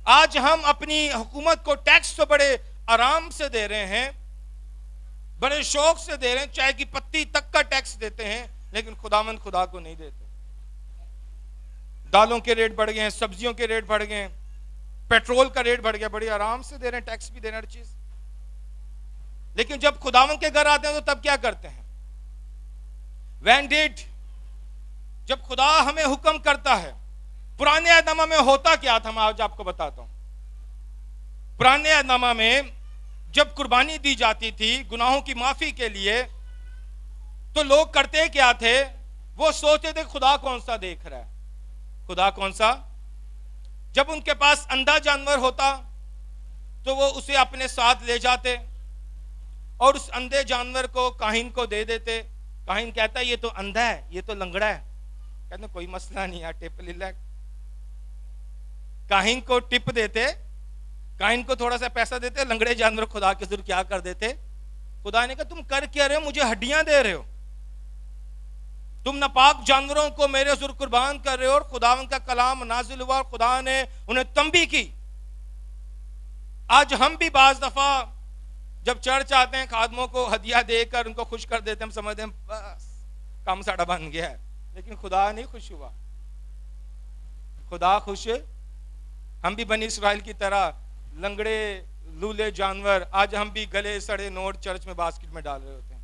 आज हम अपनी हुकूमत को टैक्स तो बड़े आराम से दे रहे हैं, बड़े शौक से दे रहे हैं, चाय की पत्ती तक का टैक्स देते हैं, लेकिन खुदावंद खुदा को नहीं देते। दालों के रेट बढ़ गए हैं, सब्जियों के रेट बढ़ गए हैं, पेट्रोल का रेट बढ़ गया, बड़ी आराम से दे रहे हैं, टैक्स भी दे रहे हैं, हर चीज। लेकिन जब खुदावंद के घर आते हैं तो तब क्या करते हैं? When did, जब खुदा हमें हुक्म करता है, पुराने अहदनामा में होता क्या था मैं आज आपको बताता हूं। पुराने अहदनामा में जब कुर्बानी दी जाती थी गुनाहों की माफी के लिए, तो लोग करते क्या थे? वो सोचते थे खुदा कौन सा देख रहा है, खुदा कौन सा। जब उनके पास अंधा जानवर होता तो वो उसे अपने साथ ले जाते और उस अंधे जानवर को काहिन को दे देते। काहिन कहता है ये तो अंधा है, ये तो लंगड़ा है। कहते कोई मसला नहीं यार, टिप ले ले। काहिन को टिप देते, काहिन को थोड़ा सा पैसा देते, लंगड़े जानवर खुदा के हुजूर क्या कर देते। खुदा ने कहा तुम कर क्या रहे हो, मुझे हड्डियां दे रहे हो, तुम नापाक जानवरों को मेरे हुजूर कुर्बान कर रहे हो। और खुदावन का कलाम नाजिल हुआ और खुदा ने उन्हें तंबी की। आज हम भी बाज दफा जब चर्च आते हैं, खादमों को हदिया देकर उनको खुश कर देते हैं, हम समझते हैं बस काम साड़ा बन गया है। लेकिन खुदा नहीं खुश हुआ। खुदा खुश, हम भी बनी इस्राइल की तरह लंगड़े लूले जानवर, आज हम भी गले सड़े नोट चर्च में बास्केट में डाल रहे होते हैं।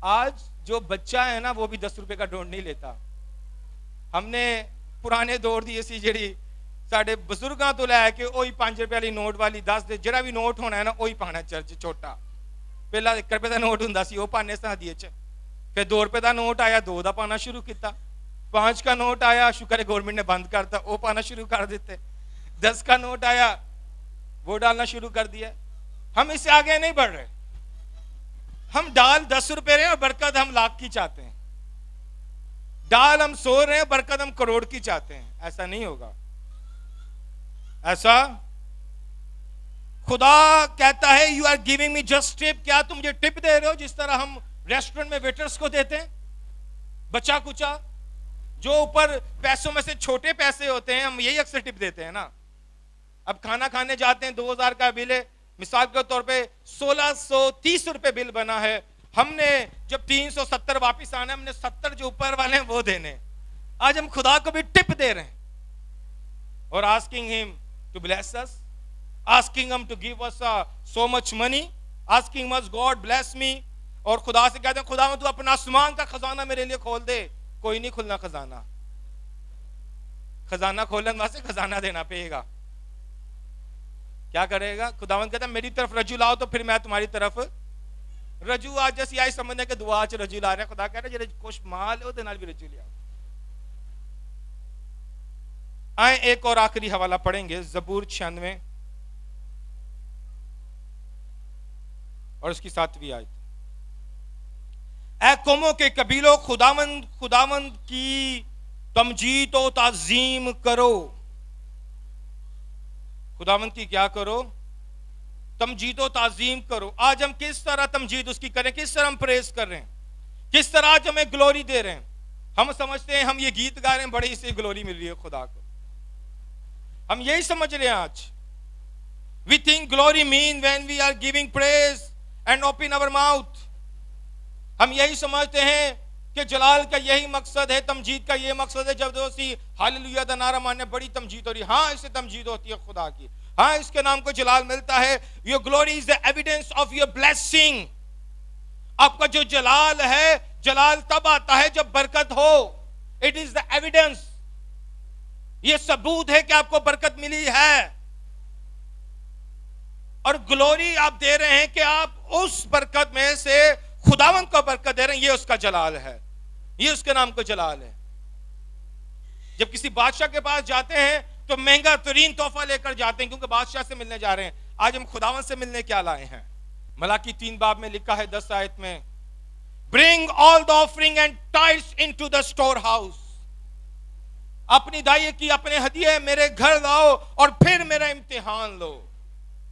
आज जो बच्चा है ना वो भी 10 रुपए का नोट नहीं लेता। हमने पुराने दौर दी ऐसी जेड़ी साढ़े बजुर्गों तो लैके ओही 5 रुपए वाली नोट वाली 10 दे जरा भी नोट होना है ना ओही पाना चर्च छोटा। पहला 1 रुपए का नोट हुंदा सी, वो पाने सा हदिये च। फिर 2 रुपए का नोट आया, 2 दा पाना शुरू किया। 5 का नोट आया, शुक्र है गवर्नमेंट ने बंद करता, वो पाना शुरू कर देते। 10 का नोट आया, वो डालना शुरू कर दिया। हम इससे आगे नहीं बढ़ रहे। हम डाल 10 रुपए रहे हैं और बरकत हम लाख की चाहते हैं। डाल हम 100 रहे हैं, बरकत हम करोड़ की चाहते हैं। ऐसा नहीं होगा। ऐसा खुदा कहता है you are giving me just tip. क्या तुम मुझे टिप दे रहे हो जिस तरह हम रेस्टोरेंट में वेटर्स को देते हैं, बचा कुचा, जो ऊपर पैसों में से छोटे पैसे होते हैं, हम यही अक्सर टिप देते हैं ना। अब खाना खाने जाते हैं, 2000 का बिल है, मिसाल के तौर पे 1630 रुपए बिल बना है। हमने जब 370 वापिस आना, हमने 70 जो ऊपर वाले हैं वो देने। आज हम खुदा को भी टिप दे रहे हैं और asking him to bless us, asking him to give us so much money, asking us God bless me. और खुदा से कहते हैं खुदा तू अपना आसमान का खजाना मेरे लिए खोल दे। कोई नहीं खुलना खजाना, खजाना खोलने वास्ते खजाना देना पड़ेगा। क्या करेगा खुदावंद कहता है मेरी तरफ रजू लाओ तो फिर मैं तुम्हारी तरफ रजू। आज जैसी आई समझने के दुआ च रजू ला रहे हैं। खुदा कह रहे जेरे कुछ माल है ਉਹਦੇ ਨਾਲ भी रजू ले आओ। आए एक और आखिरी हवाला पढ़ेंगे, जबूर 96 और उसकी 7वीं आयत। ऐ कौमों के कबीलों खुदावंद की तमजीद और ताजीम करो। खुदावंद की क्या करो? तमजीद और ताजीम करो। आज हम किस तरह तमजीद उसकी करें, किस तरह हम प्रेस कर रहे हैं, किस तरह आज हमें ग्लोरी दे रहे हैं। हम समझते हैं हम ये गीत गा रहे हैं, बड़ी से ग्लोरी मिल रही है खुदा को। हम यही समझ रहे हैं आज। We think glory mean when we are giving praise and open our mouth. हम यही समझते हैं कि जलाल का यही मकसद है, तमजीद का यही मकसद है। जब दोस्ती हालेलुया दा नारा मारने बड़ी तमजीद हो रही। हाँ, इससे तमजीद होती है खुदा की। हाँ, इसके नाम को जलाल मिलता है। Your glory is the evidence of your blessing. आपका जो जलाल है, जलाल तब आता है जब बरकत हो। इट इज द एविडेंस, ये सबूत है कि आपको बरकत मिली है। और ग्लोरी आप दे रहे हैं कि आप उस बरकत में से खुदावंद को बरकत दे रहे हैं। ये उसका जलाल है, ये उसके नाम को जलाल है। जब किसी बादशाह के पास जाते हैं तो महंगा तरीन तोहफा लेकर जाते हैं, क्योंकि बादशाह से मिलने जा रहे हैं। आज हम खुदावंद से मिलने क्या लाए हैं? मलाकी 3 बाब में लिखा है 10 आयत में, bring all the offering and tights into the store house. अपनी दाई की अपने हदिये मेरे घर लाओ और फिर मेरा इम्तिहान लो।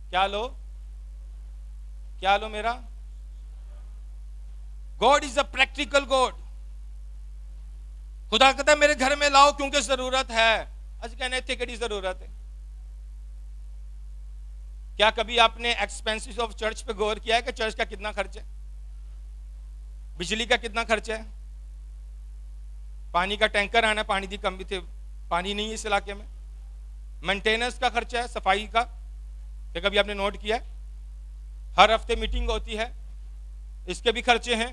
क्या लो? क्या लो? मेरा God is a practical God. खुदा कहता है मेरे घर में लाओ क्योंकि जरूरत है। आज कहने थे कि जरूरत है। क्या कभी आपने एक्सपेंसेस ऑफ चर्च पे गौर किया है कि चर्च का कितना खर्च है? बिजली का कितना खर्च है? पानी का टैंकर आना, पानी की कमी थे, पानी नहीं है इस इलाके में। मेंटेनेंस का खर्चा है, सफाई का। क्या कभी आपने नोट किया? हर हफ्ते मीटिंग होती है, इसके भी खर्चे हैं।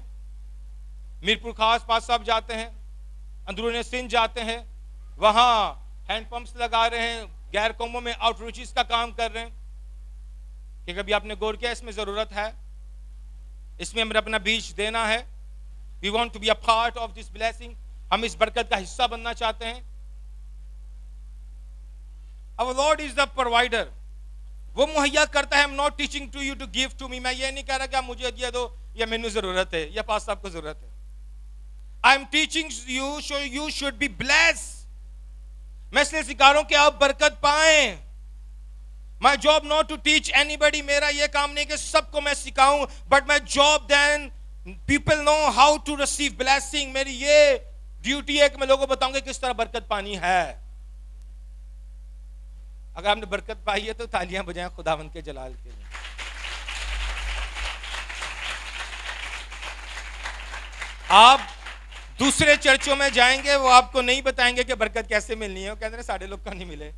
मीरपुर खास पास साहब जाते हैं, अंदरूनी सिंध जाते हैं, वहां हैंड पंप्स लगा रहे हैं, गैर कौमों में आउटरीचेस का काम कर रहे हैं। कि कभी आपने गौर किया इसमें जरूरत है, इसमें हमें अपना बीज देना है। We want to be a part of this blessing. हम इस बरकत का हिस्सा बनना चाहते हैं। Our Lord is the provider. वो मुहैया करता है। I am not teaching to you to give to me, मैं ये नहीं कह रहा कि आप मुझे हदिया दो या मैंने जरूरत है या पास साहब को जरूरत है। I am teaching you so you should be blessed, मैं इसलिए सिखा रहा हूं कि आप बरकत पाएं। My job not to teach anybody, मेरा ये काम नहीं कि सबको मैं सिखाऊं, but my job then people know how to receive blessing. मेरी ये ड्यूटी है कि मैं लोगों को बताऊंगा किस तरह बरकत पानी है। अगर आपने बरकत पाई है तो तालियां बजाएं खुदावंद के जलाल के लिए। आप दूसरे चर्चों में जाएंगे, वो आपको नहीं बताएंगे कि बरकत कैसे मिलनी है, वो कहते हैं साढ़े लोग को नहीं मिले।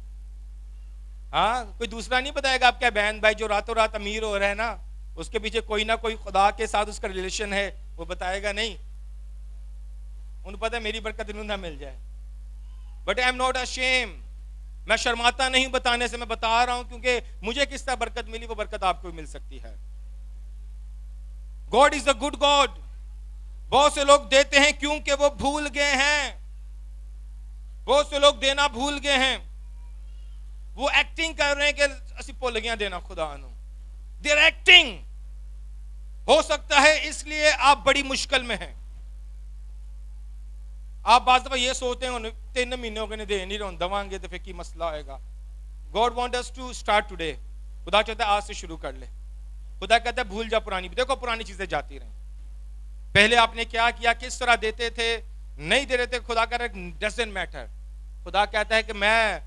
हाँ, कोई दूसरा नहीं बताएगा आपका बहन भाई जो रातों रात अमीर हो रहा है ना, उसके पीछे कोई ना कोई खुदा के साथ उसका रिलेशन है, वो बताएगा नहीं। उन्हें पता है मेरी बरकत इन्हें ना मिल जाए। But I am not ashamed, मैं शर्माता नहीं बताने से, मैं बता रहा हूं क्योंकि मुझे किस तरह बरकत मिली, वो बरकत आपको भी मिल सकती है। God is a good God. बहुत से लोग देते हैं क्योंकि वो भूल गए हैं, बहुत से लोग देना भूल गए हैं। वो एक्टिंग कर रहे हैं कि असि भुल गए देना खुदा नूं, दे आर एक्टिंग। हो सकता है इसलिए आप बड़ी मुश्किल में हैं। आप बात दफा ये सोचते हैं 3 महीने हो गए दे नहीं रहा, दवांगे तो फिर की मसला होएगा। God want us to start today. खुदा चाहता है आज से शुरू कर ले। खुदा कहता है भूल जा पुरानी। देखो पुरानी चीजें जाती रहीं। पहले आपने क्या किया, किस तरह देते थे, नहीं दे रहे थे, खुदा कह रहा है डजंट मैटर। खुदा कहता है कि मैं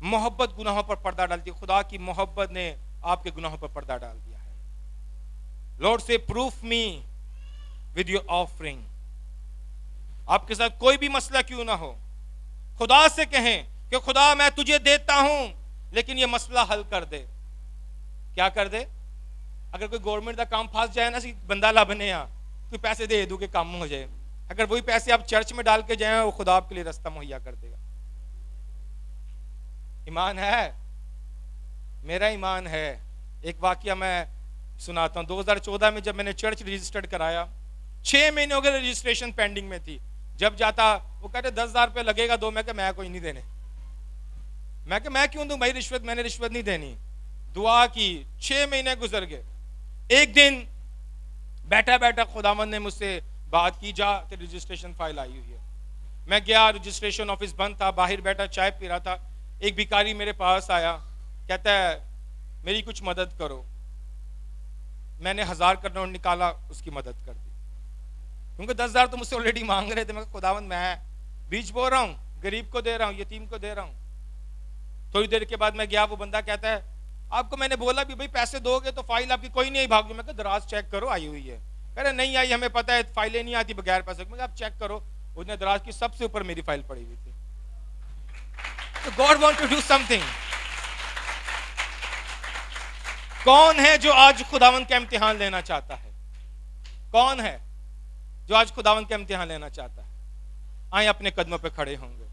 मोहब्बत गुनाहों पर पर्दा डालती हूं। खुदा की मोहब्बत ने आपके गुनाहों पर पर्दा डाल दिया है। लॉर्ड से proof me with your offering. आपके साथ कोई भी मसला क्यों ना हो, खुदा से कहें कि खुदा मैं तुझे देता हूं, लेकिन ये मसला हल कर दे। क्या कर दे? अगर कोई गवर्नमेंट का काम फंस जाए ना, बंदा ला बने कोई पैसे दे दू के काम हो जाए, अगर वही पैसे आप चर्च में डाल के जाए, वो खुदा आपके लिए रास्ता मुहैया कर देगा। ईमान है, मेरा ईमान है। एक वाकया मैं सुनाता हूं। 2014 में जब मैंने चर्च रजिस्टर्ड कराया, 6 महीने हो गए रजिस्ट्रेशन पेंडिंग में थी। जब जाता वो कहते 10,000 रुपये लगेगा दो। मैं क्या, मैं कोई नहीं देने। मैं क्या, मैं क्यों दूं भाई रिश्वत, मैंने रिश्वत नहीं देनी। दुआ की, 6 महीने गुजर गए। एक दिन बैठा बैठा खुदावंद ने मुझसे बात की, जा तेरी रजिस्ट्रेशन फाइल आई हुई है। मैं गया, रजिस्ट्रेशन ऑफिस बंद था, बाहर बैठा चाय पी रहा था। एक भिखारी मेरे पास आया, कहता है मेरी कुछ मदद करो। मैंने 1000 का नोट निकाला, उसकी मदद कर दी, क्योंकि 10,000 तो मुझसे ऑलरेडी मांग रहे थे। मैं खुदावंद मैं बीच बो रहा हूँ, गरीब को दे रहा हूँ, यतीम को दे रहा हूँ। थोड़ी देर के बाद मैं गया, वो बंदा कहता है आपको मैंने बोला भी भाई पैसे दोगे तो फाइल आपकी कोई नहीं आई, भाग। मैं दराज चेक करो आई हुई है। कह रहे नहीं आई, हमें पता है फाइलें नहीं आती बगैर पैसे। मैं आप चेक करो। उसने दराज की सबसे ऊपर मेरी फाइल पड़ी हुई थी। तो God want to do something. कौन है जो आज खुदावंद का इम्तिहान लेना चाहता है? कौन है जो आज खुदावंद का इम्तिहान लेना चाहता है? आए अपने कदमों पे खड़े होंगे।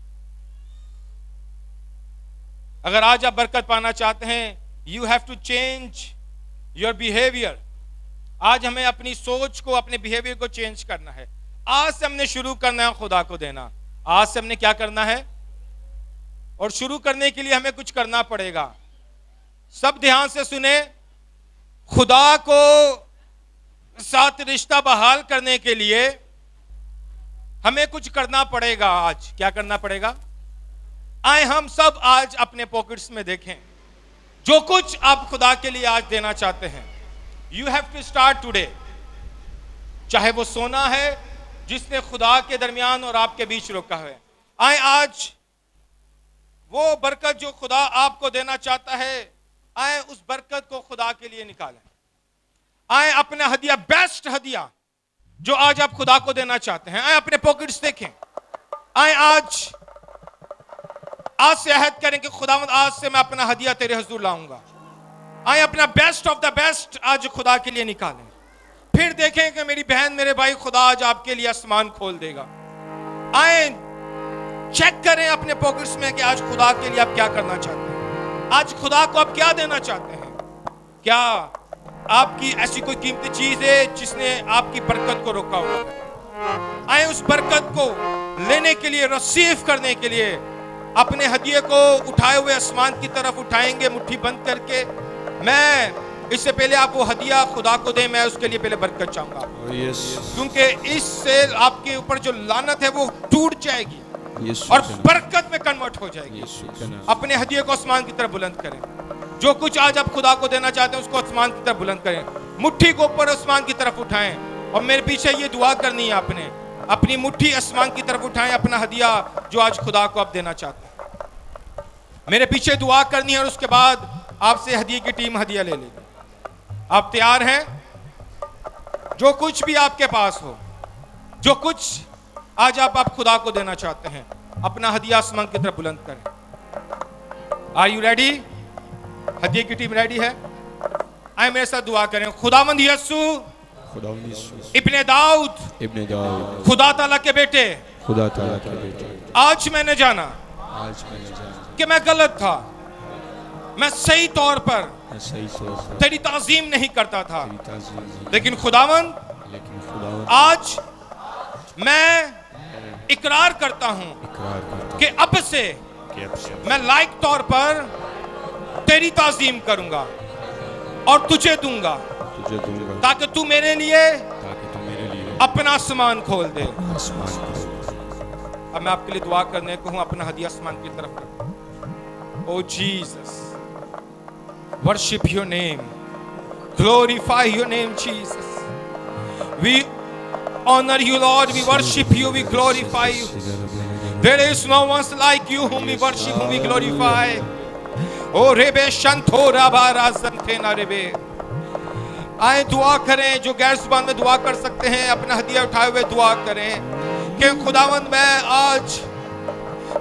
अगर आज आप बरकत पाना चाहते हैं, you have to change your behaviour. आज हमें अपनी सोच को, अपने बिहेवियर को चेंज करना है। आज से हमने शुरू करना है खुदा को देना। आज से हमने क्या करना है? और शुरू करने के लिए हमें कुछ करना पड़ेगा। सब ध्यान से सुने। खुदा को साथ रिश्ता बहाल करने के लिए हमें कुछ करना पड़ेगा। आज क्या करना पड़ेगा? आए हम सब आज अपने पॉकेट्स में देखें जो कुछ आप खुदा के लिए आज देना चाहते हैं। You have to start today. चाहे वो सोना है जिसने खुदा के दरमियान और आपके बीच रोका है। आए आज वो बरकत जो खुदा आपको देना चाहता है, आए उस बरकत को खुदा के लिए निकालें। आए अपना हदिया, बेस्ट हदिया जो आज आप खुदा को देना चाहते हैं, आए अपने पॉकेट्स देखें। आए आज से अहद करें कि खुदावंद आज से मैं अपना हदिया तेरे हुजूर लाऊंगा। आए अपना बेस्ट ऑफ द बेस्ट आज खुदा के लिए निकालें। फिर देखें कि मेरी बहन, मेरे भाई, खुदा आज आपके लिए आसमान खोल देगा। आए चेक करें अपने पॉकेट्स में कि आज खुदा के लिए आप क्या करना चाहते हैं। आज खुदा को आप क्या देना चाहते हैं? क्या आपकी ऐसी कोई कीमती चीज है जिसने आपकी बरकत को रोका हुआ है? आए उस बरकत को लेने के लिए, रिसीव करने के लिए अपने हदिये को उठाए हुए आसमान की तरफ उठाएंगे, मुट्ठी बंद करके मैं इससे पहले आप वो हदिया खुदा को दें, मैं उसके लिए पहले बरकत चाहूंगा, क्योंकि इससे आपके ऊपर जो लानत है वो टूट जाएगी और बरकत में कन्वर्ट हो जाएगी। अपने हदिये को आसमान की तरफ बुलंद करें। जो कुछ आज आप खुदा को देना चाहते हैं उसको आसमान की तरफ बुलंद करें, मुट्ठी को ऊपर आसमान की तरफ उठाएं और मेरे पीछे ये दुआ करनी है, आपने अपनी मुट्ठी आसमान की तरफ उठाएं, अपना हदिया जो आज खुदा को आप देना चाहते हैं मेरे पीछे दुआ करनी है और उसके बाद आपसे हदिये की टीम हदिया ले लेगी। आप तैयार हैं? जो कुछ भी आपके पास हो, जो कुछ आज आप खुदा को देना चाहते हैं, अपना हदिया आसमान की तरफ बुलंद करें। Are you ready? हदिये की टीम रेडी है? आए मेरे साथ दुआ करें। खुदावंद यीशु इब्ने दाऊद खुदा ताला के बेटे, आज मैंने जाना कि मैं गलत था, मैं सही तौर पर तेरी ताज़ीम नहीं करता था, लेकिन खुदावंद आज मैं इकरार करता हूं कि अब से मैं लायक तौर पर तेरी ताज़ीम करूंगा और तुझे दूंगा ताकि तू मेरे लिए अपना आसमान खोल दे। अब मैं आपके लिए दुआ करने को हूं, अपना हदिया आसमान की तरफ कर। ओ Jesus, worship your name, glorify your name Jesus, we honor you Lord, we worship you, we glorify you, there is no one like you whom we worship, whom we glorify। ओ रेबे शंथोरा बारा संथेना रेबे। आए दुआ करें, जो गैर जुबान में दुआ कर सकते हैं अपना हदिया उठाए हुए दुआ करें कि खुदावंद मैं आज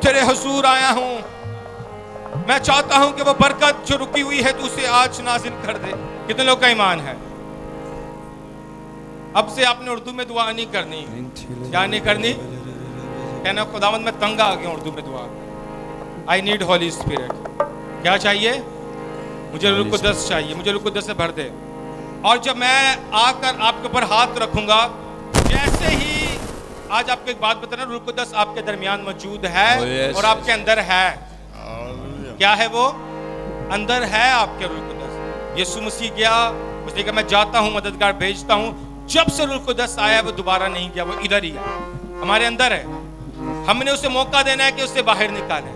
तेरे हुजूर आया हूं, मैं चाहता हूं कि वो बरकत जो रुकी हुई है तू उसे आज नाज़िल कर दे। कितने लोग का ईमान है? अब से आपने उर्दू में दुआ नहीं करनी। क्या नहीं करनी? कहना खुदावंद मैं तंग आ गया उर्दू में दुआ। I need Holi spirit. क्या चाहिए? मुझे रूह कुद्दस चाहिए, मुझे रूह कुद्दस से भर दे। और जब मैं आकर आपके ऊपर हाथ रखूंगा, जैसे ही आज आपको एक बात बता रहा हूं, रूह कुद्दस आपके दरमियान मौजूद है और आपके अंदर है। क्या है वो? अंदर है आपके रूह कुद्दस। यीशु मसीह गया, उसने कहा मैं जाता हूं, मददगार भेजता हूं। जब से रूह कुद्दस आया वो दोबारा नहीं गया, वो इधर ही है, हमारे अंदर है। हमने उसे मौका देना है कि उसे बाहर निकाले।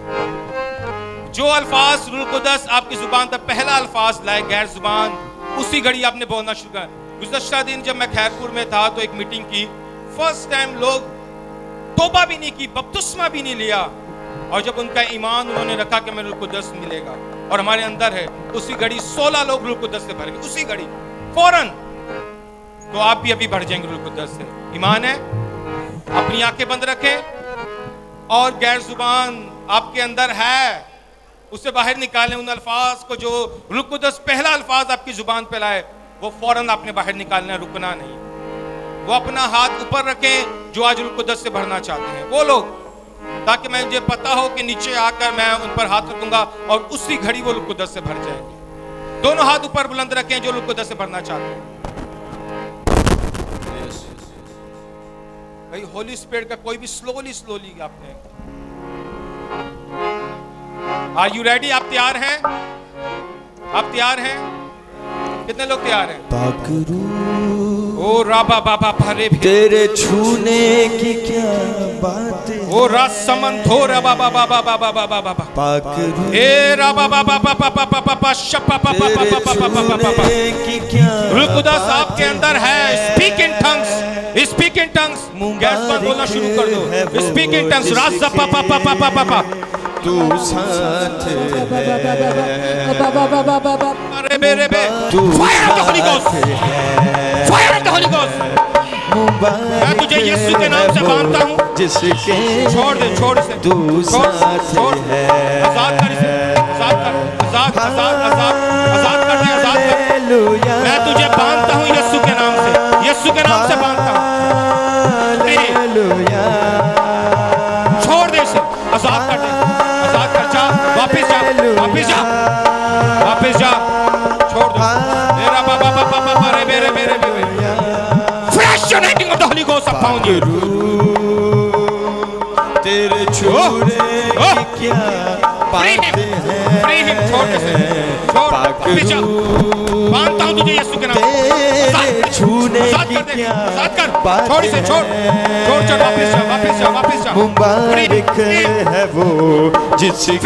जो अल्फाज रूह कुद्दस आपकी जुबान पर पहला अल्फाज लाए गैर जुबान, उसी घड़ी आपने बोलना शुरू कर। गुज़श्ता दिन जब मैं खैरपुर में था तो एक मीटिंग की, फर्स्ट टाइम लोग तौबा भी नहीं की, बपतिस्मा भी नहीं लिया, और जब उनका ईमान उन्होंने रखा कि मैं रूह कुद्दस मिलेगा और हमारे अंदर है, उसी घड़ी 16 लोग रूह कुद्दस से भर गए, उसी घड़ी फौरन। तो आप भी अभी भर जाएंगे रूह कुद्दस से। ईमान है? अपनी आंखें बंद रखें और गैर जुबान आपके अंदर है उसे बाहर निकालें। उन अल्फाज को जो रूह कुद्दस पहला अल्फाज आपकी जुबान पे लाए, वो फौरन आपने बाहर निकालना, रुकना नहीं। वो अपना हाथ ऊपर रखें जो आज रूह कुद्दस से भरना चाहते हैं वो लोग, ताकि मुझे पता हो कि नीचे आकर मैं उन पर हाथ रखूंगा और उसी घड़ी वो रूह कुद्दस से भर जाएंगे। दोनों हाथ ऊपर बुलंद रखें जो रूह कुद्दस से भरना चाहते हैं। भाई होली स्पिरिट का कोई भी स्लोली आपने। Are you ready? आप तैयार हैं? आप तैयार हैं? कितने लोग तैयार हैं? ओ राबा बाबा भरे तेरे छूने की क्या बात है, ओ रसमन थोरा बाबा बाबा बाबा बाबा बाबा पाक ए राबा बाबा बाबा बाबा बाबा शपा पापा पापा पापा पापा की क्या रूह कुद्दस आपके अंदर है। Speak in tongues, speak in tongues. Gas पर बोलना शुरू कर दो। Speak in tongues. राजा पापा पापा पापा पापा तू साथ है, अरे मेरे बे तू fire of the Holi ghost, fire of the Holi ghost. मैं तुझे यीशु के नाम से बांधता हूँ, जिसके छोड़ दे, छोड़ से तू छोड़ साथ छोड़ है, आजाद कर इसे, आजाद कर, आजाद आजाद आजाद आजाद कर दे, आजाद कर। हालेलुया, मैं तुझे बांधता हूँ यीशु के नाम से, यीशु के नाम से बांधता हूँ। हालेलुया, छोड़ दे इसे, आजाद कर दे, आजाद कर। जा वापिस जा, वापिस जा, वापिस जा, छोड़ दो। मेरा बाबा बाबा बाबा रे मेरे मेरे मेरे fresh anointing of the Holy Ghost upon you। तेरे छूने की क्या पाते हैं फ्री हिम, छोड़ से, छोड़, वापिस जा, मानता हूँ तुझे यीशु के नाम, तेरे छूने की क्या बात छोड़ इसे, छोड़, चल, वापिस जा, वापिस जा, मुबारक है वो जिसके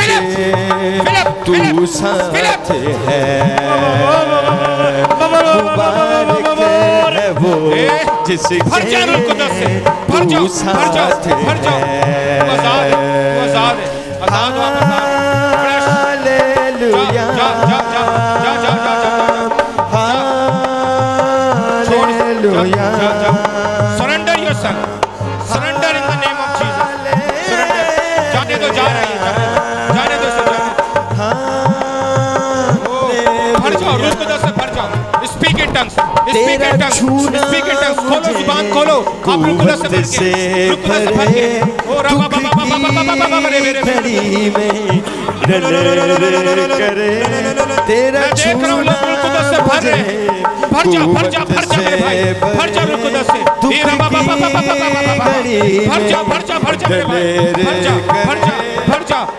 तू साथ है, मुबारक है वो जिसके तू साथ है, hallelujah, hallelujah, surrender yourself, surrender in the name of Jesus, surrender, जाने दो, जा रही है, जाने दो, भर जाओ, रुक दो से भर जाओ, speak in tongues, speak in tongues, speak in tongues, खोलो जुबान खोलो, आप रुक दो से भर के, ओ रबा बाबा घड़ी में करे तेरा देख रहा हूँ लोग रुक दो से भर रहे, भर जा मेरे भाई, भर जा रुक दो से,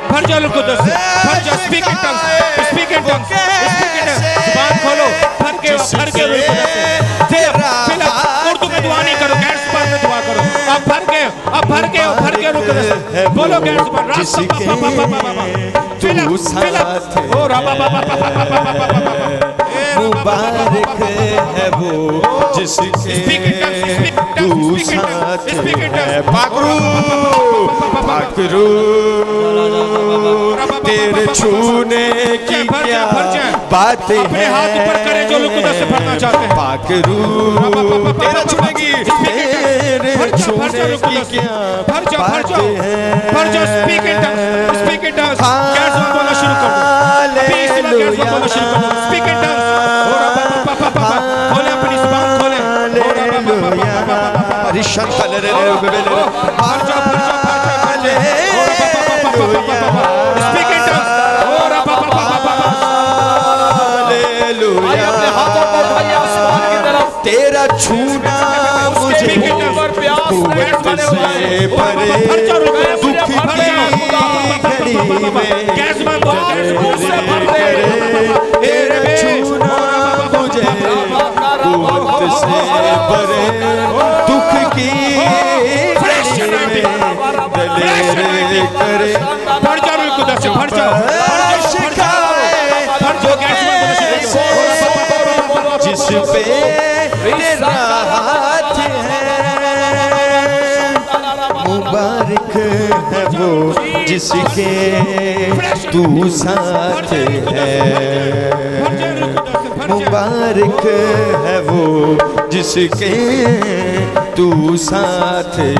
भर जा रुक दो से, भर जा, speak in tongues, speak in tongues, जुबान खोलो, भर के रुक दो से, उर्दू में दुआ नहीं करो, गैर जुबान में दुआ करो, अब भर के रुक दो से, बोलो गैर जुबान, तू साथ मुबारक है वो जिसके तू साथ है, पाकरू पाकरू तेरे छूने की क्या बात है, अपने हाथ ऊपर करें जो लोग उधर से भरना चाहते हैं, पाकरू तेरा छूने की, तेरे छूने की क्या बात है, भर जा, स्पीक इन टंग्स, गैस बोलना शुरू कर दो, अभी इसी वक्त गैस बोलना शुरू कर दो, स्पीक इन टंग्स, खोले अपनी जुबान खोले, रिशन कलर स्पीक इन टंग्स, तेरा छूना मुझे कुव्वत से परे, दुख की घड़ी में तेरा छूना मुझे कुव्वत से परे, दुख की घड़ी में दलेर करे, भर जा रुक दो से, भर जा, जिस पे तेरा हाथ है, मुबारक है वो जिसके तू साथ है, मुबारक है वो जिसके तू साथ है,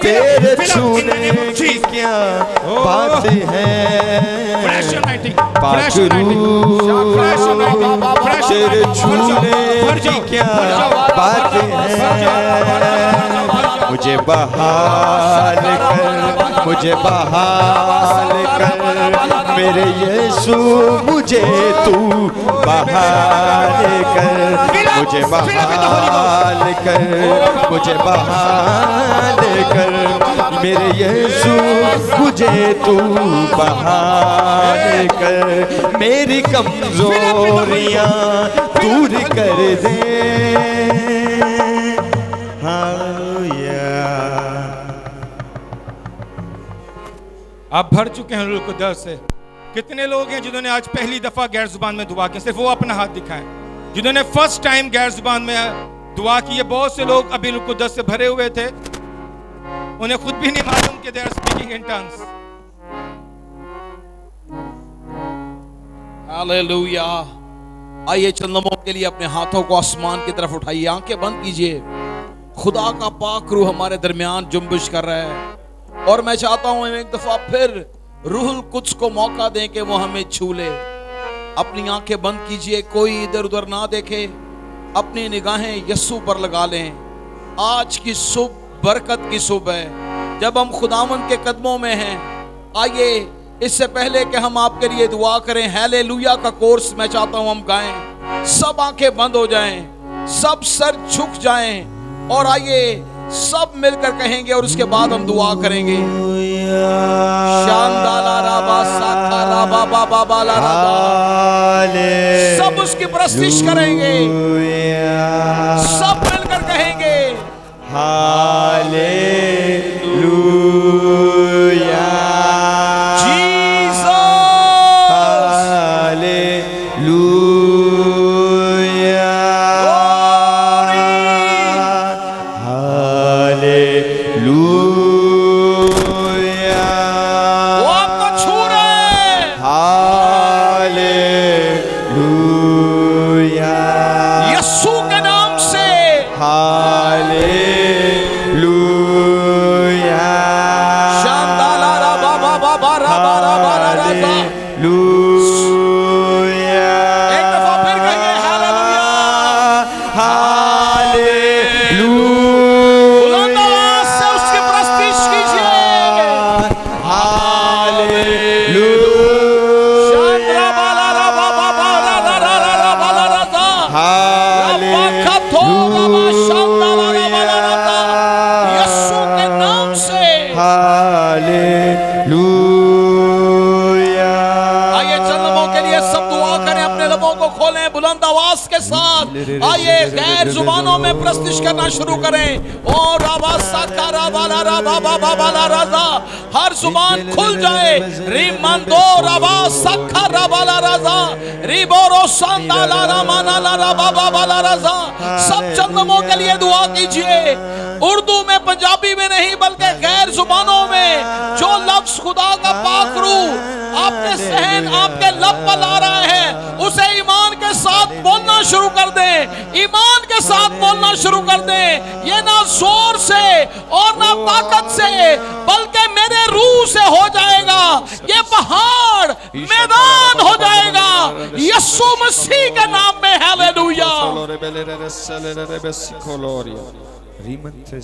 तेरे छूने की क्या बात है, पाकरू तेरे छूने की क्या बात है, मुझे बहाल कर मेरे यीशु, मुझे तू बहाल कर, मुझे बहाल कर मेरे यीशु, मुझे तू बहाल कर, मेरी कमजोरियां दूर कर दे, आप भर चुके हैं रूह कुद्दस से। कितने लोग हैं जिन्होंने आज पहली दफा गैर जुबान में दुआ की, सिर्फ वो अपना हाथ दिखाएं, जिन्होंने फर्स्ट टाइम गैर जुबान में दुआ की है। बहुत से लोग अभी रूह कुद्दस से भरे हुए थे, उन्हें खुद भी नहीं मालूम कि they are speaking in tongues. Hallelujah. आइए चंद लम्हों के लिए अपने हाथों को आसमान की तरफ उठाइए, आंखें बंद कीजिए। खुदा का पाक रूह हमारे दरमियान जुम्बिश कर रहा है, और मैं चाहता हूं एक दफा फिर रूहुल कुद्स को मौका दें कि वो हमें छू ले। अपनी आंखें बंद कीजिए, कोई इधर उधर ना देखे, अपनी निगाहें यस्सु पर लगा लें। आज की सुबह बरकत की सुबह है, जब हम खुदावंद के कदमों में हैं। आइए इससे पहले कि हम आपके लिए दुआ करें, हालेलुया का कोर्स मैं चाहता हूं हम गाएं। सब आंखें बंद हो जाएं, सब सर झुक जाएं, और आइए सब मिलकर कहेंगे और उसके बाद हम दुआ करेंगे। शांदाला राबा साखा राबा बाबा बाला राबा, सब उसकी प्रस्तिश करेंगे, सब मिलकर कहेंगे हालेलुया जीसस। हालेलुया हालेलुया वो आपको छू रहे हैं। हालेलुया यीशु के नाम से हालेलुया शांदाला राबा बाबा बारा बारा बारा राजा। हालेलुया एक दफा फिर कहिए हालेलुया। हालेलुया बुलंद आवाज से उसकी प्रस्तिश कीजिए। हालेलुया शांद्रा बाला राबा बाबा राजा राजा बाला राजा। राबा खथोरा बा शांदाला राबा राजा। यीशु के नाम से हालेलुया आइए चंद लम्हों के लिए सब दुआ करें, अपने लबों को खोलें बुलंद आवाज के साथ। आइए गैर जुबानों में प्रस्तिश करना शुरू करें। और राबा साका राबा राबा बाबा बाला राजा, हर जुबान खुल जाए। रिमंदो राबा साका राबा राजा, रिबोरो सांदाला रामाना राबा बाबा राजा। सब चंद लम्हों के लिए दुआ कीजिए, उर्दू में, पंजाबी में नहीं बल्कि गैर जुबानों में। जो लफ्ज खुदा का पाक रूह आपके सहन, आपके लब पर ला रहा है, उसे ईमान के साथ बोलना शुरू कर दें। ईमान के साथ बोलना शुरू कर दें। ये ना जोर से और ना ताकत से बल्कि मेरे रूह से हो जाएगा। ये पहाड़ मैदान हो जाएगा यीशु मसीह के नाम में। हालेलुया। Rimante